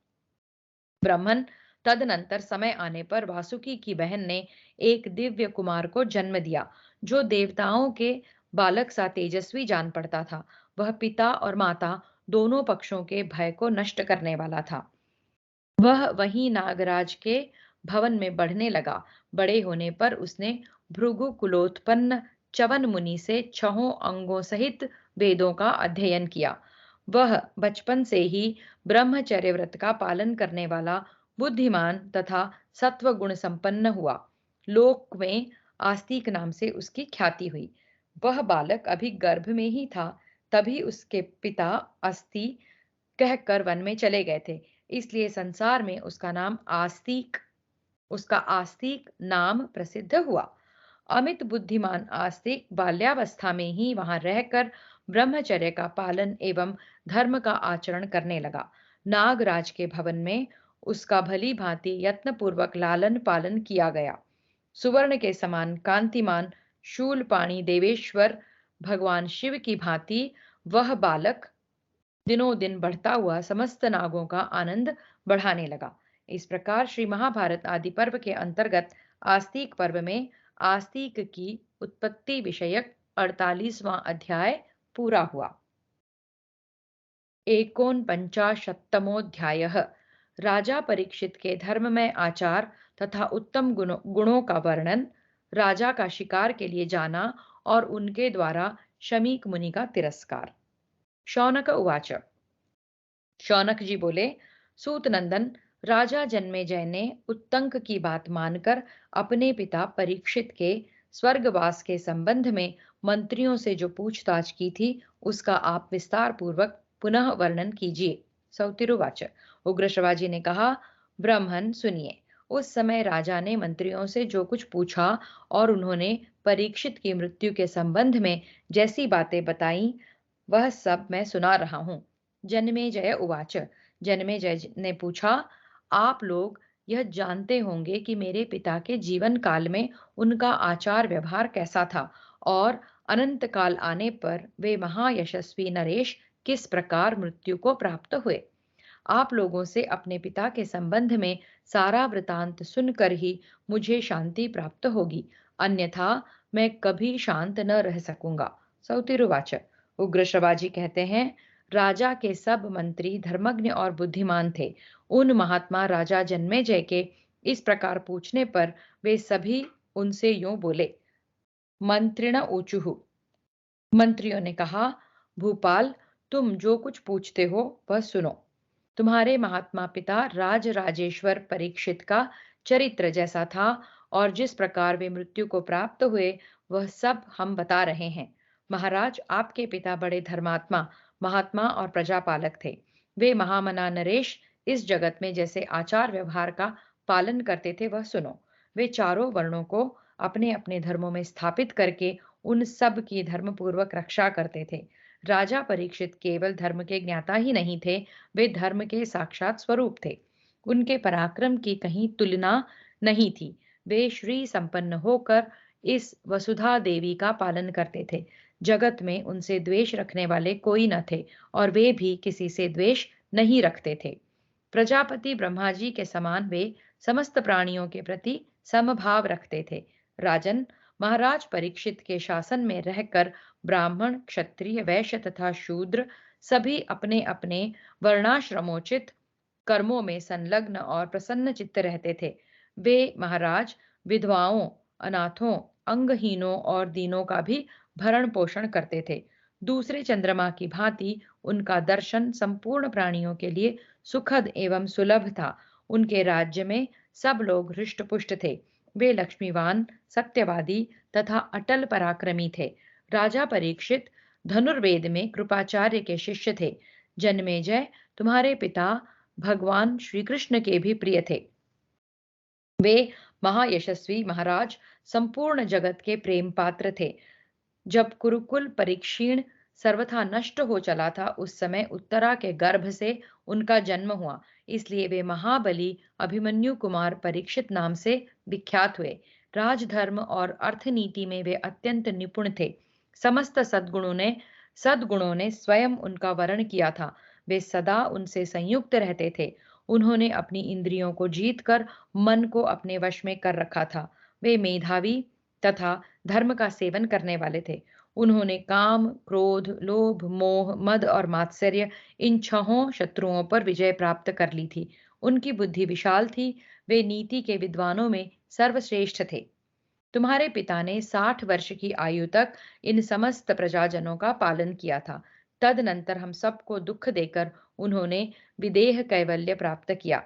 ब्राह्मण, तदनंतर समय आने पर वासुकी की बहन ने एक दिव्य कुमार को जन्म दिया, जो देवताओं के बालक सा तेजस्वी जान पड़ता था। वह पिता और माता दोनों पक्षों के भय को नष्ट करने वाला था। वह वहीं नागराज के भवन में बढ़ने लगा। बड़े होने पर उसने भृगु कुलोत्पन्न च्यवन मुनि से 6 अंगों सहित वेदों का अध्ययन किया। वह बचपन से ही ब्रह्मचर्य व्रत का पालन करने वाला बुद्धिमान तथा सत्व गुण संपन्न हुआ। लोक में आस्तिक नाम से उसकी ख्याति हुई। वह बालक अभी गर्भ में ही था, तभी उसके पिता अस्ति कहकर वन में चले गए थे। इसलिए संसार में उसका आस्तिक नाम प्रसिद्ध हुआ। अमित बुद्धिमान आस्तिक बाल्यावस्था में ही वहां रहकर ब्रह्मचर्य का पालन एवं धर्म का आचरण करने लगा। नागराज के भवन में उसका भली भांति यत्न पूर्वक लालन पालन किया गया। सुवर्ण के समान कांतिमान शूलपाणी देवेश्वर भगवान शिव की भांति वह बालक दिनों दिन बढ़ता हुआ समस्त नागों का आनंद बढ़ाने लगा। इस प्रकार श्री महाभारत आदि पर्व के अंतर्गत आस्तिक पर्व में आस्तिक की उत्पत्ति विषयक 48वां अध्याय पूरा हुआ। एकोनपंचाशत्तमोऽध्यायः। राजा परीक्षित के धर्ममय आचार तथा उत्तम गुणों का वर्णन, राजा का शिकार के लिए जाना और उनके द्वारा शमीक मुनि का तिरस्कार। शौनक उवाच। शौनक जी बोले, सूत नंदन, राजा जन्मेजय ने उत्तंक की बात मानकर अपने पिता परीक्षित के स्वर्गवास के संबंध में मंत्रियों से जो पूछताछ की थी उसका आप विस्तार पूर्वक पुनः वर्णन कीजिए। सौतिरुवाच। उग्र श्रवाजी ने कहा, ब्राह्मण सुनिए। उस समय राजा ने मंत्रियों से जो कुछ पूछा और उन्होंने परीक्षित की मृत्यु के संबंध में जैसी बातें बताई वह सब मैं सुना रहा हूं। जन्मेजय उवाच। जन्मेजय ने पूछा, आप लोग यह जानते होंगे कि मेरे पिता के जीवन काल में उनका आचार व्यवहार कैसा था और अनंत काल आने पर वे महायशस्वी नरेश किस प्रकार मृत्यु को प्राप्त हुए। आप लोगों से अपने पिता के संबंध में सारा वृतांत सुनकर ही मुझे शांति प्राप्त होगी, अन्यथा मैं कभी शांत न रह सकूंगा। सौतिरुवाच। उग्र श्रवाजी कहते हैं, राजा के सब मंत्री धर्मज्ञ और बुद्धिमान थे। उन महात्मा राजा जन्मेजय के इस प्रकार पूछने पर वे सभी उनसे यूं बोले। मंत्रिण ऊचुः। मंत्रियों ने कहा, भूपाल, तुम जो कुछ पूछते हो वह सुनो। तुम्हारे महात्मा पिता राज राजेश्वर परीक्षित का चरित्र जैसा था और जिस प्रकार वे मृत्यु को प्राप्त हुए वह सब हम बता रहे हैं। महाराज, आपके पिता बड़े धर्मात्मा, महात्मा और प्रजापालक थे। वे महामना नरेश इस जगत में जैसे आचार व्यवहार का पालन करते थे वह सुनो। वे चारों वर्णों को अपने अपने धर्मों में स्थापित करके उन सब की धर्मपूर्वक रक्षा करते थे। राजा परीक्षित केवल धर्म के ज्ञाता ही नहीं थे, वे धर्म के साक्षात स्वरूप थे। उनके पराक्रम की कहीं तुलना नहीं थी। वे श्री संपन्न होकर इस वसुधा देवी का पालन करते थे। जगत में उनसे द्वेष रखने वाले कोई न थे और वे भी किसी से द्वेष नहीं रखते थे। प्रजापति ब्रह्मा जी के समान वे समस्त प्राणियों के प्रति समभाव रखते थे। राजन, महाराज परीक्षित के शासन में रहकर ब्राह्मण, क्षत्रिय, वैश्य तथा शूद्र सभी अपने अपने वर्णाश्रमोचित कर्मों में संलग्न और प्रसन्न चित्त रहते थे। वे महाराज विधवाओं, अनाथों, अंगहीनों और दीनों का भी भरण पोषण करते थे। दूसरे चंद्रमा की भांति उनका दर्शन संपूर्ण प्राणियों के लिए सुखद एवं सुलभ था। उनके राज्य में सब लोग हृष्ट पुष्ट थे। वे लक्ष्मीवान, सत्यवादी तथा अटल पराक्रमी थे। राजा परीक्षित धनुर्वेद में कृपाचार्य के शिष्य थे। जन्मेजय तुम्हारे पिता भगवान श्री कृष्ण के भी प्रिय थे। वे महायशस्वी महाराज संपूर्ण जगत के प्रेम पात्र थे। जब कुरुकुल परीक्षीण सर्वथा नष्ट हो चला था उस समय उत्तरा के गर्भ से उनका जन्म हुआ, इसलिए वे महाबली अभिमन्यु कुमार परीक्षित नाम से विख्यात हुए। राजधर्म और अर्थनीति में वे अत्यंत निपुण थे। समस्त सद्गुणों ने स्वयं उनका वर्ण किया था। वे सदा उनसे संयुक्त रहते थे। उन्होंने अपनी इंद्रियों को जीतकर मन को अपने वश में कर रखा था। वे मेधावी तथा धर्म का सेवन करने वाले थे। उन्होंने काम, क्रोध, लोभ, मोह, मद और मात्सर्य इन छहों शत्रुओं पर विजय प्राप्त कर ली थी। उनकी बुद्धि विशाल थी। वे नीति के विद्वानों में सर्वश्रेष्ठ थे। तुम्हारे पिता ने 60 वर्ष की आयु तक इन समस्त प्रजाजनों का पालन किया था। तदनंतर हम सबको दुख देकर उन्होंने विदेह कैवल्य प्राप्त किया।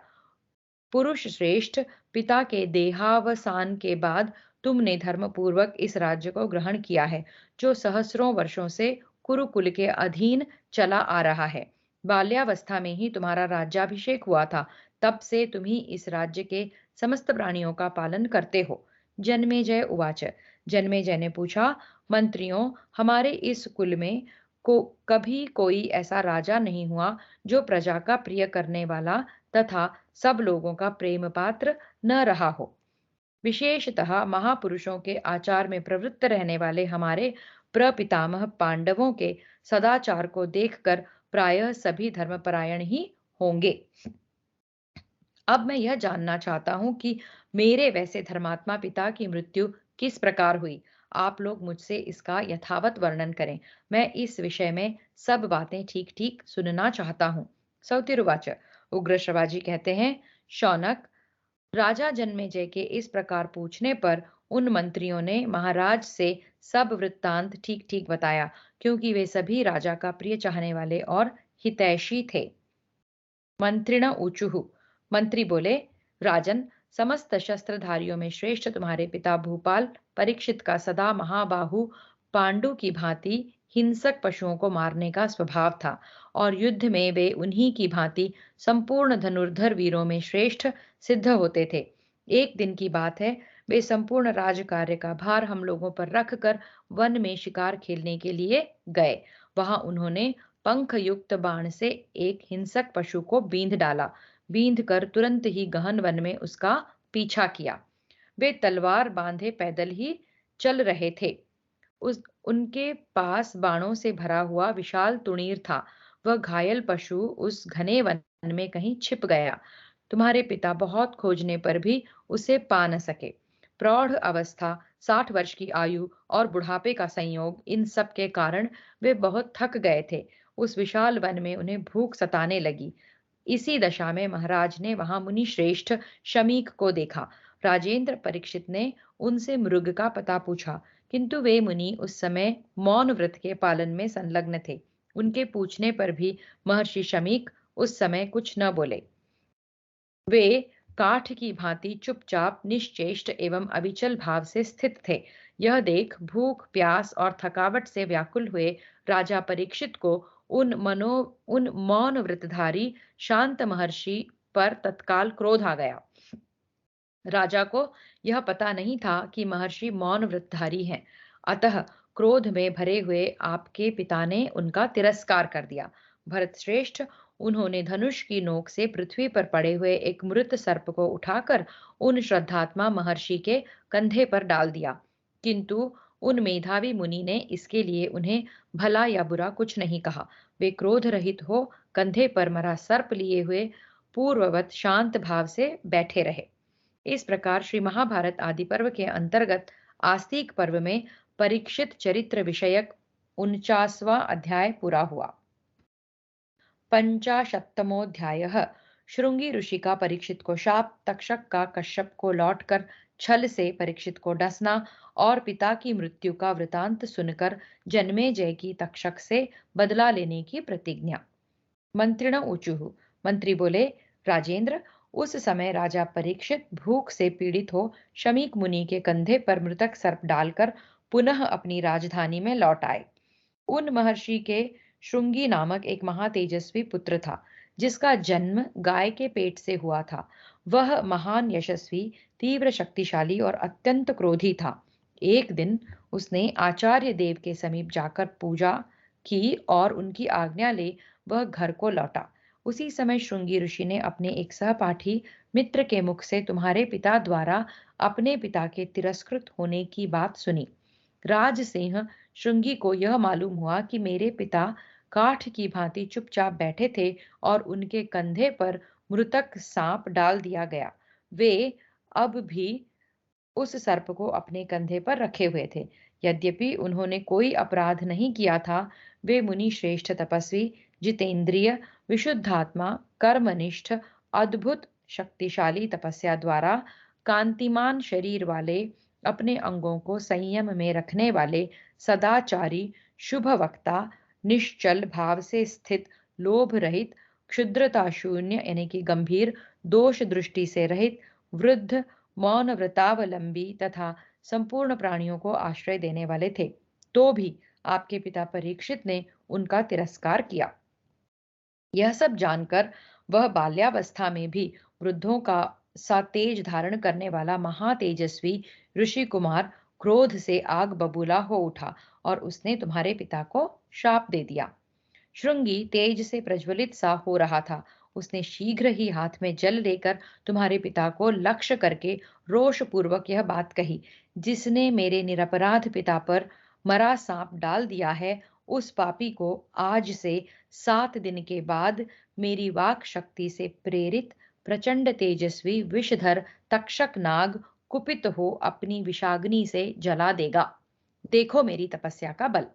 पुरुष श्रेष्ठ, पिता के देहावसान के बाद तुमने धर्मपूर्वक इस राज्य को ग्रहण किया है जो सहस्रों वर्षों से कुरुकुल के अधीन चला आ रहा है। बाल्यावस्था में ही तुम्हारा राज्याभिषेक हुआ था, तब से तुम ही इस राज्य के समस्त प्राणियों का पालन करते हो। जन्मेजय उवाच। जन्मेजय ने पूछा, मंत्रियों, हमारे इस कुल में को कभी कोई ऐसा राजा नहीं हुआ जो प्रजा का प्रिय करने वाला तथा सब लोगों का प्रेम पात्र न रहा हो। विशेषतः महापुरुषों के आचार में प्रवृत्त रहने वाले हमारे प्रपितामह पांडवों के सदाचार को देखकर प्रायः सभी धर्मपरायण ही होंगे। अब मैं यह जानना चाहता हूँ कि मेरे वैसे धर्मात्मा पिता की मृत्यु किस प्रकार हुई। आप लोग मुझसे इसका यथावत वर्णन करें। मैं इस विषय में सब बातें ठीक ठीक सुनना चाहता हूँ। सौतिरुवाच। उग्र श्रवाजी कहते हैं, शौनक, राजा जन्मेजय के इस प्रकार पूछने पर उन मंत्रियों ने महाराज से सब वृत्तांत ठीक ठीक बताया, क्योंकि वे सभी राजा का प्रिय चाहने वाले और हितैषी थे। मंत्रिण ऊचुः। मंत्री बोले, राजन, समस्त शस्त्रधारियों में श्रेष्ठ तुम्हारे पिता भूपाल परीक्षित का सदा महाबाहु पांडु की भांति हिंसक पशुओं को मारने का स्वभाव था, और युद्ध में वे उन्हीं की भांति संपूर्ण धनुर्धर वीरों में श्रेष्ठ सिद्ध होते थे। एक दिन की बात है, वे संपूर्ण राज कार्य का भार हम लोगों पर रखकर वन में शिकार खेलने के लिए गए। वहां उन्होंने पंख युक्त बाण से एक हिंसक पशु को बींध डाला। बींध कर तुरंत ही गहन वन में उसका पीछा किया। वे तलवार बांधे पैदल ही चल रहे थे। उस उनके पास बाणों से भरा हुआ विशाल तुणीर था। वह घायल पशु उस घने वन में कहीं छिप गया। तुम्हारे पिता बहुत खोजने पर भी उसे पा न सके। प्रौढ़ अवस्था, 60 वर्ष की आयु और बुढ़ापे का संयोग, इन सब के कारण वे बहुत थक गए थे। उस विशाल वन में उन्हें भूख सताने लगी। इसी दशा में महाराज ने वहां मुनि श्रेष्ठ शमीक को देखा। राजेंद्र परीक्षित ने उनसे मृग का पता पूछा, किंतु वे मुनि उस समय मौन व्रत के पालन में संलग्न थे। उनके पूछने पर भी महर्षि शमीक उस समय कुछ न बोले। वे काठ की भांति चुपचाप निश्चेष्ट एवं अविचल भाव से स्थित थे। यह देख भूख, प्यास और थकावट से व्याकुल हुए राजा परीक्षित को उन मौन व्रतधारी शांत महर्षि पर तत्काल क्रोध आ गया। राजा को यह पता नहीं था कि महर्षि मौन व्रतधारी हैं। अतः क्रोध में भरे हुए आपके पिता ने उनका तिरस्कार कर दिया। भरत श्रेष्ठ, उन्होंने धनुष की नोक से पृथ्वी पर पड़े हुए एक मृत सर्प को उठाकर उन श्रद्धात्मा महर्षि के कंधे पर डाल दिया। किंतु उन मेधावी मुनि ने इसके लिए उन्हें भला या बुरा कुछ नहीं कहा। वे क्रोध रहित हो कंधे पर मरा सर्प लिए हुए पूर्ववत शांत भाव से बैठे रहे। इस प्रकार श्री महाभारत आदि पर्व के अंतर्गत आस्तिक पर्व में परीक्षित चरित्र विषयक 49वां अध्याय पूरा हुआ। 50तमोऽध्यायः। शृंगी ऋषि का परीक्षित को शाप, तक्षक का कश्यप को लौटकर छल से परीक्षित को डसना और पिता की मृत्यु का वृतांत सुनकर जन्मेजय की तक्षक से बदला लेने की प्रतिज्ञा। मंत्रिण ऊचुः। मंत्री बोले, राजेंद्र, उस समय राजा परीक्षित भूख से पीड़ित हो शमीक मुनि के कंधे पर मृतक सर्प डालकर पुनः अपनी राजधानी में लौट आए। उन महर्षि के श्रृंगी नामक एक महातेजस्वी पुत्र था, जिसका जन्म गाय के पेट से हुआ था। वह महान यशस्वी, तीव्र शक्तिशाली और अत्यंत क्रोधी था। एक दिन उसने आचार्य देव के समीप जाकर पूजा की और उनकी आज्ञा ले वह घर को लौटा। उसी समय श्रृंगी ऋषि ने अपने एक सहपाठी मित्र के मुख से तुम्हारे पिता द्वारा अपने पिता के तिरस्कृत होने की बात सुनी। राज सिंह श्रृंगी को यह मालूम हुआ कि मेरे पिता काठ की भांति चुपचाप बैठे थे और उनके कंधे पर मृतक सांप डाल दिया गया। वे अब भी उस सर्प को अपने कंधे पर रखे हुए थे। यद्यपि उन्होंने कोई अपराध नहीं किया था, वे मुनि श्रेष्ठ तपस्वी, जितेंद्रिय, विशुद्धात्मा, कर्मनिष्ठ, अद्भुत शक्तिशाली तपस्या द्वारा कांतिमान शरीर वाले, अपने अंगों को संयम में रखने वाले, सदाचारी, शुभ वक्ता, निश्चल भाव से स्थित, लोभ रहित, क्षुद्रता शून्य यानी कि गंभीर, दोष दृष्टि से रहित, वृद्ध, मौन व्रतावलंबी तथा संपूर्ण प्राणियों को आश्रय देने वाले थे। तो भी आपके पिता परीक्षित ने उनका तिरस्कार किया। यह सब जानकर वह बाल्यावस्था में भी वृद्धों का सा तेज धारण करने वाला महातेजस्वी ऋषि कुमार क्रोध से आग बबूला हो उठा और उसने तुम्हारे पिता को शाप दे दिया। श्रृंगी तेज से प्रज्वलित सा हो रहा था। उसने शीघ्र ही हाथ में जल लेकर तुम्हारे पिता को लक्ष्य करके रोष पूर्वक यह बात कही, जिसने मेरे निरपराध पिता पर मरा सांप डाल दिया है, उस पापी को आज से 7 दिन के बाद मेरी वाक शक्ति से प्रेरित प्रचंड तेजस्वी विषधर तक्षक नाग कुपित हो अपनी विषाग्नि से जला देगा। देखो मेरी तपस्या का बल।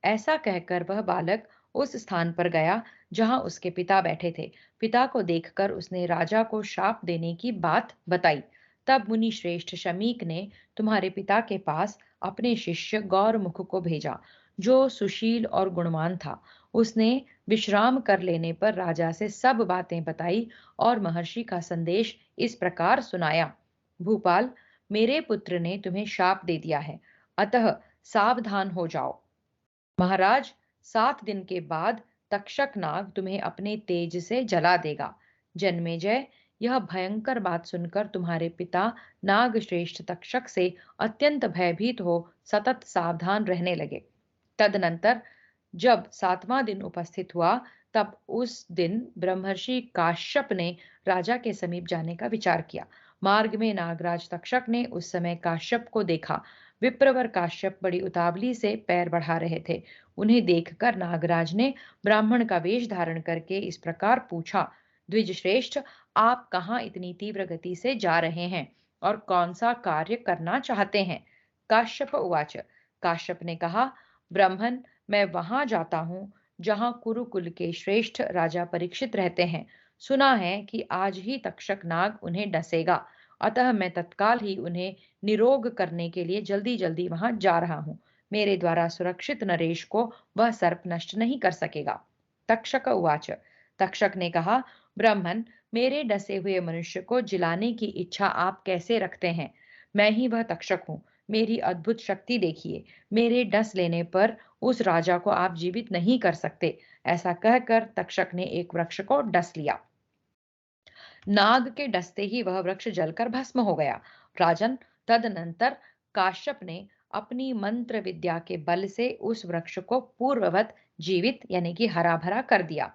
ऐसा कहकर वह बालक उस स्थान पर गया जहां उसके पिता बैठे थे। पिता को देखकर उसने राजा को शाप देने की बात बताई। तब मुनि श्रेष्ठ शमीक ने तुम्हारे पिता के पास अपने शिष्य गौरमुख को भेजा, जो सुशील और गुणवान था। उसने विश्राम कर लेने पर राजा से सब बातें बताई और महर्षि का संदेश इस प्रकार सुनाया। भूपाल, मेरे पुत्र ने तुम्हें शाप दे दिया है, अतः सावधान हो जाओ। महाराज, 7 दिन के बाद तक्षक नाग तुम्हें अपने तेज से जला देगा। जन्मेजय, यह भयंकर बात सुनकर तुम्हारे पिता नाग श्रेष्ठ तक्षक से अत्यंत भयभीत हो सतत सावधान रहने लगे। तदनंतर जब 7वां दिन उपस्थित हुआ, तब उस दिन ब्रह्मर्षि काश्यप ने राजा के समीप जाने का विचार किया। मार्ग में नागराज तक्षक ने उस समय काश्यप को देखा। विप्रवर काश्यप बड़ी उतावली से पैर बढ़ा रहे थे। उन्हें देखकर नागराज ने ब्राह्मण का वेश धारण करके इस प्रकार पूछा, द्विज श्रेष्ठ, आप कहाँ इतनी तीव्र गति से जा रहे हैं और कौन सा कार्य करना चाहते हैं? काश्यप उवाच। काश्यप ने कहा, ब्राह्मण, मैं वहां जाता हूँ जहां कुरुकुल के श्रेष्ठ राजा परीक्षित रहते हैं। सुना है कि आज ही तक्षक नाग उन्हें डसेगा, अतः मैं तत्काल ही उन्हें निरोग करने के लिए जल्दी जल्दी वहां जा रहा हूँ। मेरे द्वारा सुरक्षित नरेश को वह सर्प नष्ट नहीं कर सकेगा। तक्षक उवाच। तक्षक ने कहा, ब्राह्मण, मेरे डसे हुए मनुष्य को जिलाने की इच्छा आप कैसे रखते हैं? मैं ही वह तक्षक हूँ। मेरी अद्भुत शक्ति देखिए। मेरे डस लेने पर उस राजा को आप जीवित नहीं कर सकते। ऐसा कहकर तक्षक ने एक वृक्ष को डस लिया। नाग के डसते ही वह वृक्ष जलकर भस्म हो गया। राजन, तदनंतर काश्यप ने अपनी मंत्र विद्या के बल से उस वृक्ष को पूर्ववत जीवित यानी कि हरा भरा कर दिया।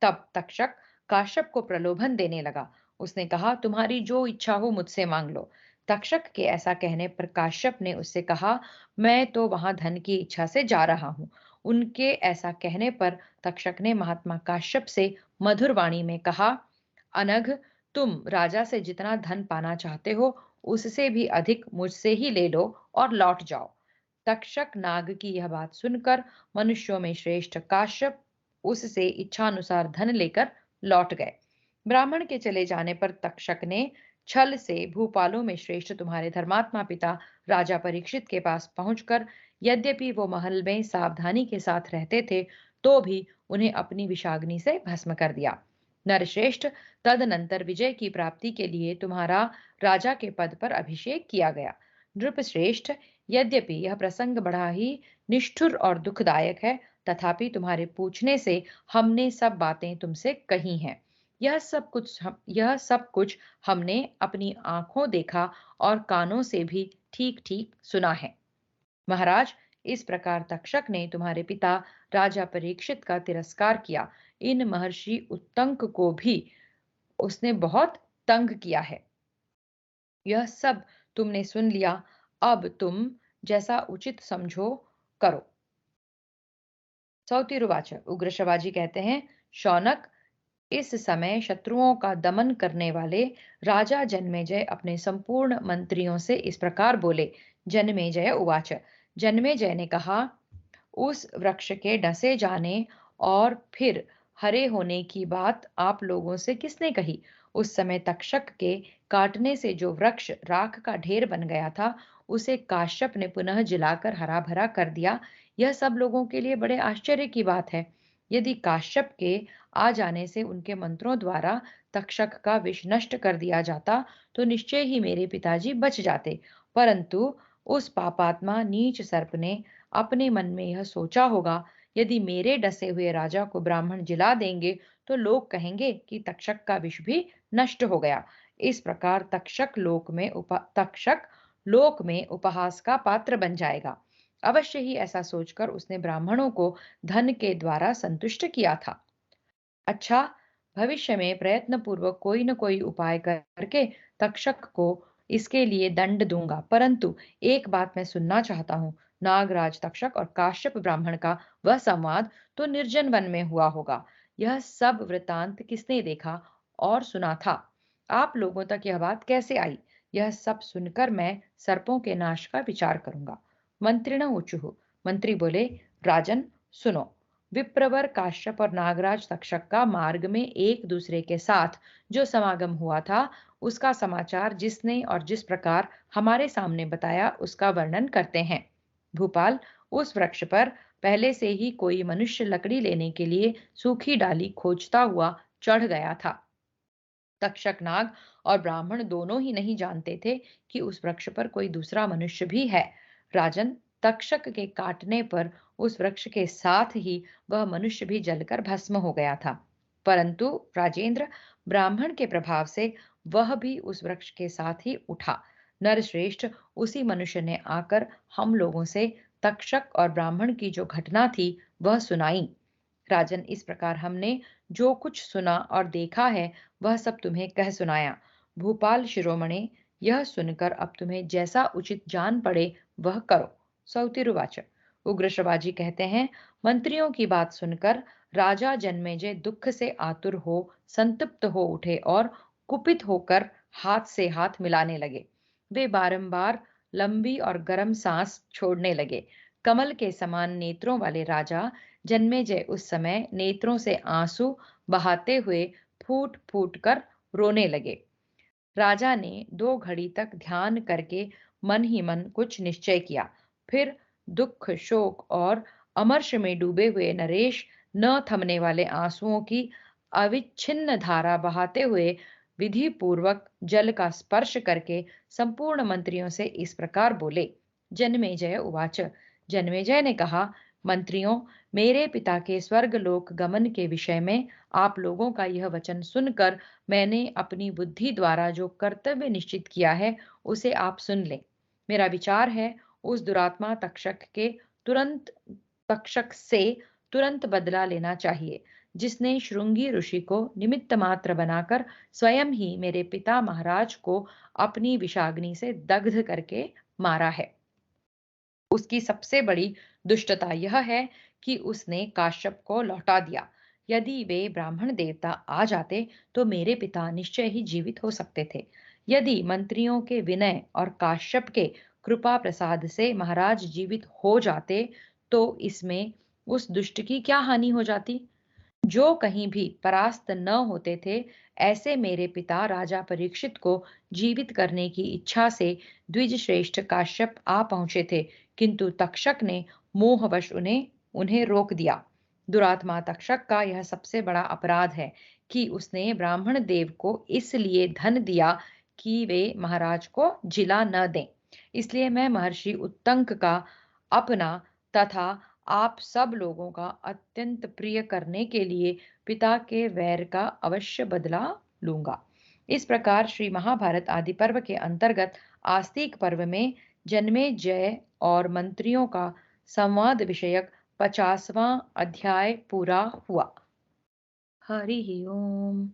तब तक्षक काश्यप को प्रलोभन देने लगा। उसने कहा, तुम्हारी जो इच्छा हो मुझसे मांग लो। तक्षक के ऐसा कहने पर काश्यप ने उससे कहा, मैं तो वहां धन की इच्छा से जा रहा हूं। उनके ऐसा कहने पर तक्षक ने महात्मा काश्यप से मधुर वाणी में कहा, अनघ, तुम राजा से जितना धन पाना चाहते हो, उससे भी अधिक मुझसे ही ले लो और लौट जाओ। तक्षक नाग की यह बात सुनकर मनुष्यों में श्रेष्ठ काश्यप उससे इच्छानुसार धन लेकर लौट गए। ब्राह्मण के चले जाने पर तक्षक ने छल से भूपालों में श्रेष्ठ तुम्हारे धर्मात्मा पिता राजा परीक्षित के पास पहुंचकर, यद्यपि वो महल में सावधानी के साथ रहते थे, तो भी उन्हें अपनी विषाग्नि से भस्म कर दिया। नरश्रेष्ठ, तदनंतर विजय की प्राप्ति के लिए तुम्हारा राजा के पद पर अभिषेक किया गया। नृपश्रेष्ठ, यद्यपि यह प्रसंग बड़ा ही निष्ठुर और दुखदायक है, तथापि तुम्हारे पूछने से हमने सब बातें तुमसे कही हैं। यह सब कुछ हमने अपनी आंखों देखा और कानों से भी ठीक ठीक सुना है। महाराज, इस प्रकार तक्षक ने तुम्हारे पिता राजा परीक्षित का तिरस्कार किया। इन महर्षि उत्तंक को भी उसने बहुत तंग किया है। यह सब तुमने सुन लिया। अब तुम जैसा उचित समझो करो। सौतिरुवाच। उग्र शिवाजी कहते हैं, शौनक, इस समय शत्रुओं का दमन करने वाले राजा जन्मेजय अपने संपूर्ण मंत्रियों से इस प्रकार बोले। जन्मेजय उवाच। जन्मेजय ने कहा, उस वृक्ष के डसे जाने और फिर हरे होने की बात आप लोगों से किसने कही? उस समय तक्षक के काटने से जो वृक्ष राख का ढेर बन गया था, उसे काश्यप ने पुनः जिलाकर हरा भरा कर दिया। यह सब लोगों के लिए बड़े आश्चर्य की बात है। यदि काश्यप के आ जाने से उनके मंत्रों द्वारा तक्षक का विष नष्ट कर दिया जाता, तो निश्चय ही मेरे पिताजी बच जाते। परंतु उस पापात्मा नीच सर्प ने अपने मन में यह सोचा होगा, यदि मेरे डसे हुए राजा को ब्राह्मण जिला देंगे, तो लोग कहेंगे कि तक्षक का विष भी नष्ट हो गया। इस प्रकार तक्षक लोक में उपहास का पात्र बन जाएगा। अवश्य ही ऐसा सोचकर उसने ब्राह्मणों को धन के द्वारा संतुष्ट किया था। अच्छा, भविष्य में प्रयत्न पूर्वक कोई न कोई उपाय करके तक्षक को इसके लिए दंड दूंगा। परंतु एक बात मैं सुनना चाहता हूँ, नागराज तक्षक और काश्यप ब्राह्मण का वह संवाद तो निर्जन वन में हुआ होगा। यह सब वृतांत किसने देखा और सुना था? आप लोगों तक यह बात कैसे आई? यह सब सुनकर मैं सर्पों के नाश का विचार करूंगा। मंत्रिण ऊचुः, मंत्री बोले, राजन सुनो। विप्रवर काश्यप और नागराज तक्षक का मार्ग में एक दूसरे के साथ जो समागम हुआ था, उसका समाचार जिसने और जिस प्रकार हमारे सामने बताया उसका वर्णन करते हैं। भूपाल, उस वृक्ष पर पहले से ही कोई मनुष्य लकड़ी लेने के लिए सूखी डाली खोजता हुआ चढ़ गया था। तक्षक नाग और ब्राह्मण दोनों ही नहीं जानते थे कि उस वृक्ष पर कोई दूसरा मनुष्य भी है। राजन, तक्षक के काटने पर उस वृक्ष के साथ ही वह मनुष्य भी जलकर भस्म हो गया था। परंतु राजेंद्र, ब्राह्मण के प्रभाव से वह भी उस वृक्ष के साथ ही उठा। नरश्रेष्ठ, उसी मनुष्य ने आकर हम लोगों से तक्षक और ब्राह्मण की जो घटना थी वह सुनाई। राजन, इस प्रकार हमने जो कुछ सुना और देखा है वह सब तुम्हें कह सुनाया। भूपाल शिरोमणे, यह सुनकर अब तुम्हें जैसा उचित जान पड़े वह करो। सौतिरुवाच, उग्र श्रवाजी कहते हैं, मंत्रियों की बात सुनकर राजा जन्मेजय दुख से आतुर हो संतप्त हो उठे और कुपित होकर हाथ से हाथ मिलाने लगे। वे बारंबार लंबी और गर्म सांस छोड़ने लगे। कमल के समान नेत्रों वाले राजा जन्मेजय उस समय नेत्रों से आंसू बहाते हुए फूट फूट कर रोने लगे। राजा ने 2 घड़ी तक ध्यान करके मन ही मन कुछ निश्चय किया। फिर दुख, शोक और अमर्ष में डूबे हुए नरेश न थमने वाले आंसुओं की अविच्छिन्न धारा बहाते हुए विधि पूर्वक जल का स्पर्श करके संपूर्ण मंत्रियों से इस प्रकार बोले। जन्मेजय उवाच, जन्मेजय ने कहा, मंत्रियों, मेरे पिता के स्वर्ग लोक गमन के विषय में आप लोगों का यह वचन सुनकर मैंने अपनी बुद्धि द्वारा जो कर्तव्य निश्चित किया है उसे आप सुन लें। मेरा विचार है, उस दुरात्मा तक्षक से तुरंत बदला लेना चाहिए, जिसने श्रृंगी ऋषि को निमित्त मात्र बनाकर स्वयं ही मेरे पिता महाराज को अपनी विषाग्नि से दग्ध करके मारा है। उसकी सबसे बड़ी दुष्टता यह है कि उसने काश्यप को लौटा दिया। यदि वे ब्राह्मण देवता आ जाते तो मेरे पिता निश्चय ही जीवित हो सकते थे। यदि मंत्रियों के विनय और काश्यप के कृपा प्रसाद से महाराज जीवित हो जाते तो इसमें उस दुष्ट की क्या हानि हो जाती? जो कहीं भी परास्त न होते थे, ऐसे मेरे पिता राजा परीक्षित को जीवित करने की इच्छा से द्विज श्रेष्ठ काश्यप आ पहुंचे थे, किंतु तक्षक ने मोहवश उन्हें उन्हें रोक दिया। दुरात्मा तक्षक का यह सबसे बड़ा अपराध है कि उसने ब्राह्मण देव को इसलिए धन दिया कि वे महाराज को जिला न दें। इसलिए मैं महर्षि उत्तंक का अपना तथा आप सब लोगों का अत्यंत प्रिय करने के लिए पिता के वैर का अवश्य बदला लूंगा। इस प्रकार श्री महाभारत आदि पर्व के अंतर्गत आस्तिक पर्व में जन्मे जय और मंत्रियों का संवाद विषयक 50वां अध्याय पूरा हुआ। हरि ओम।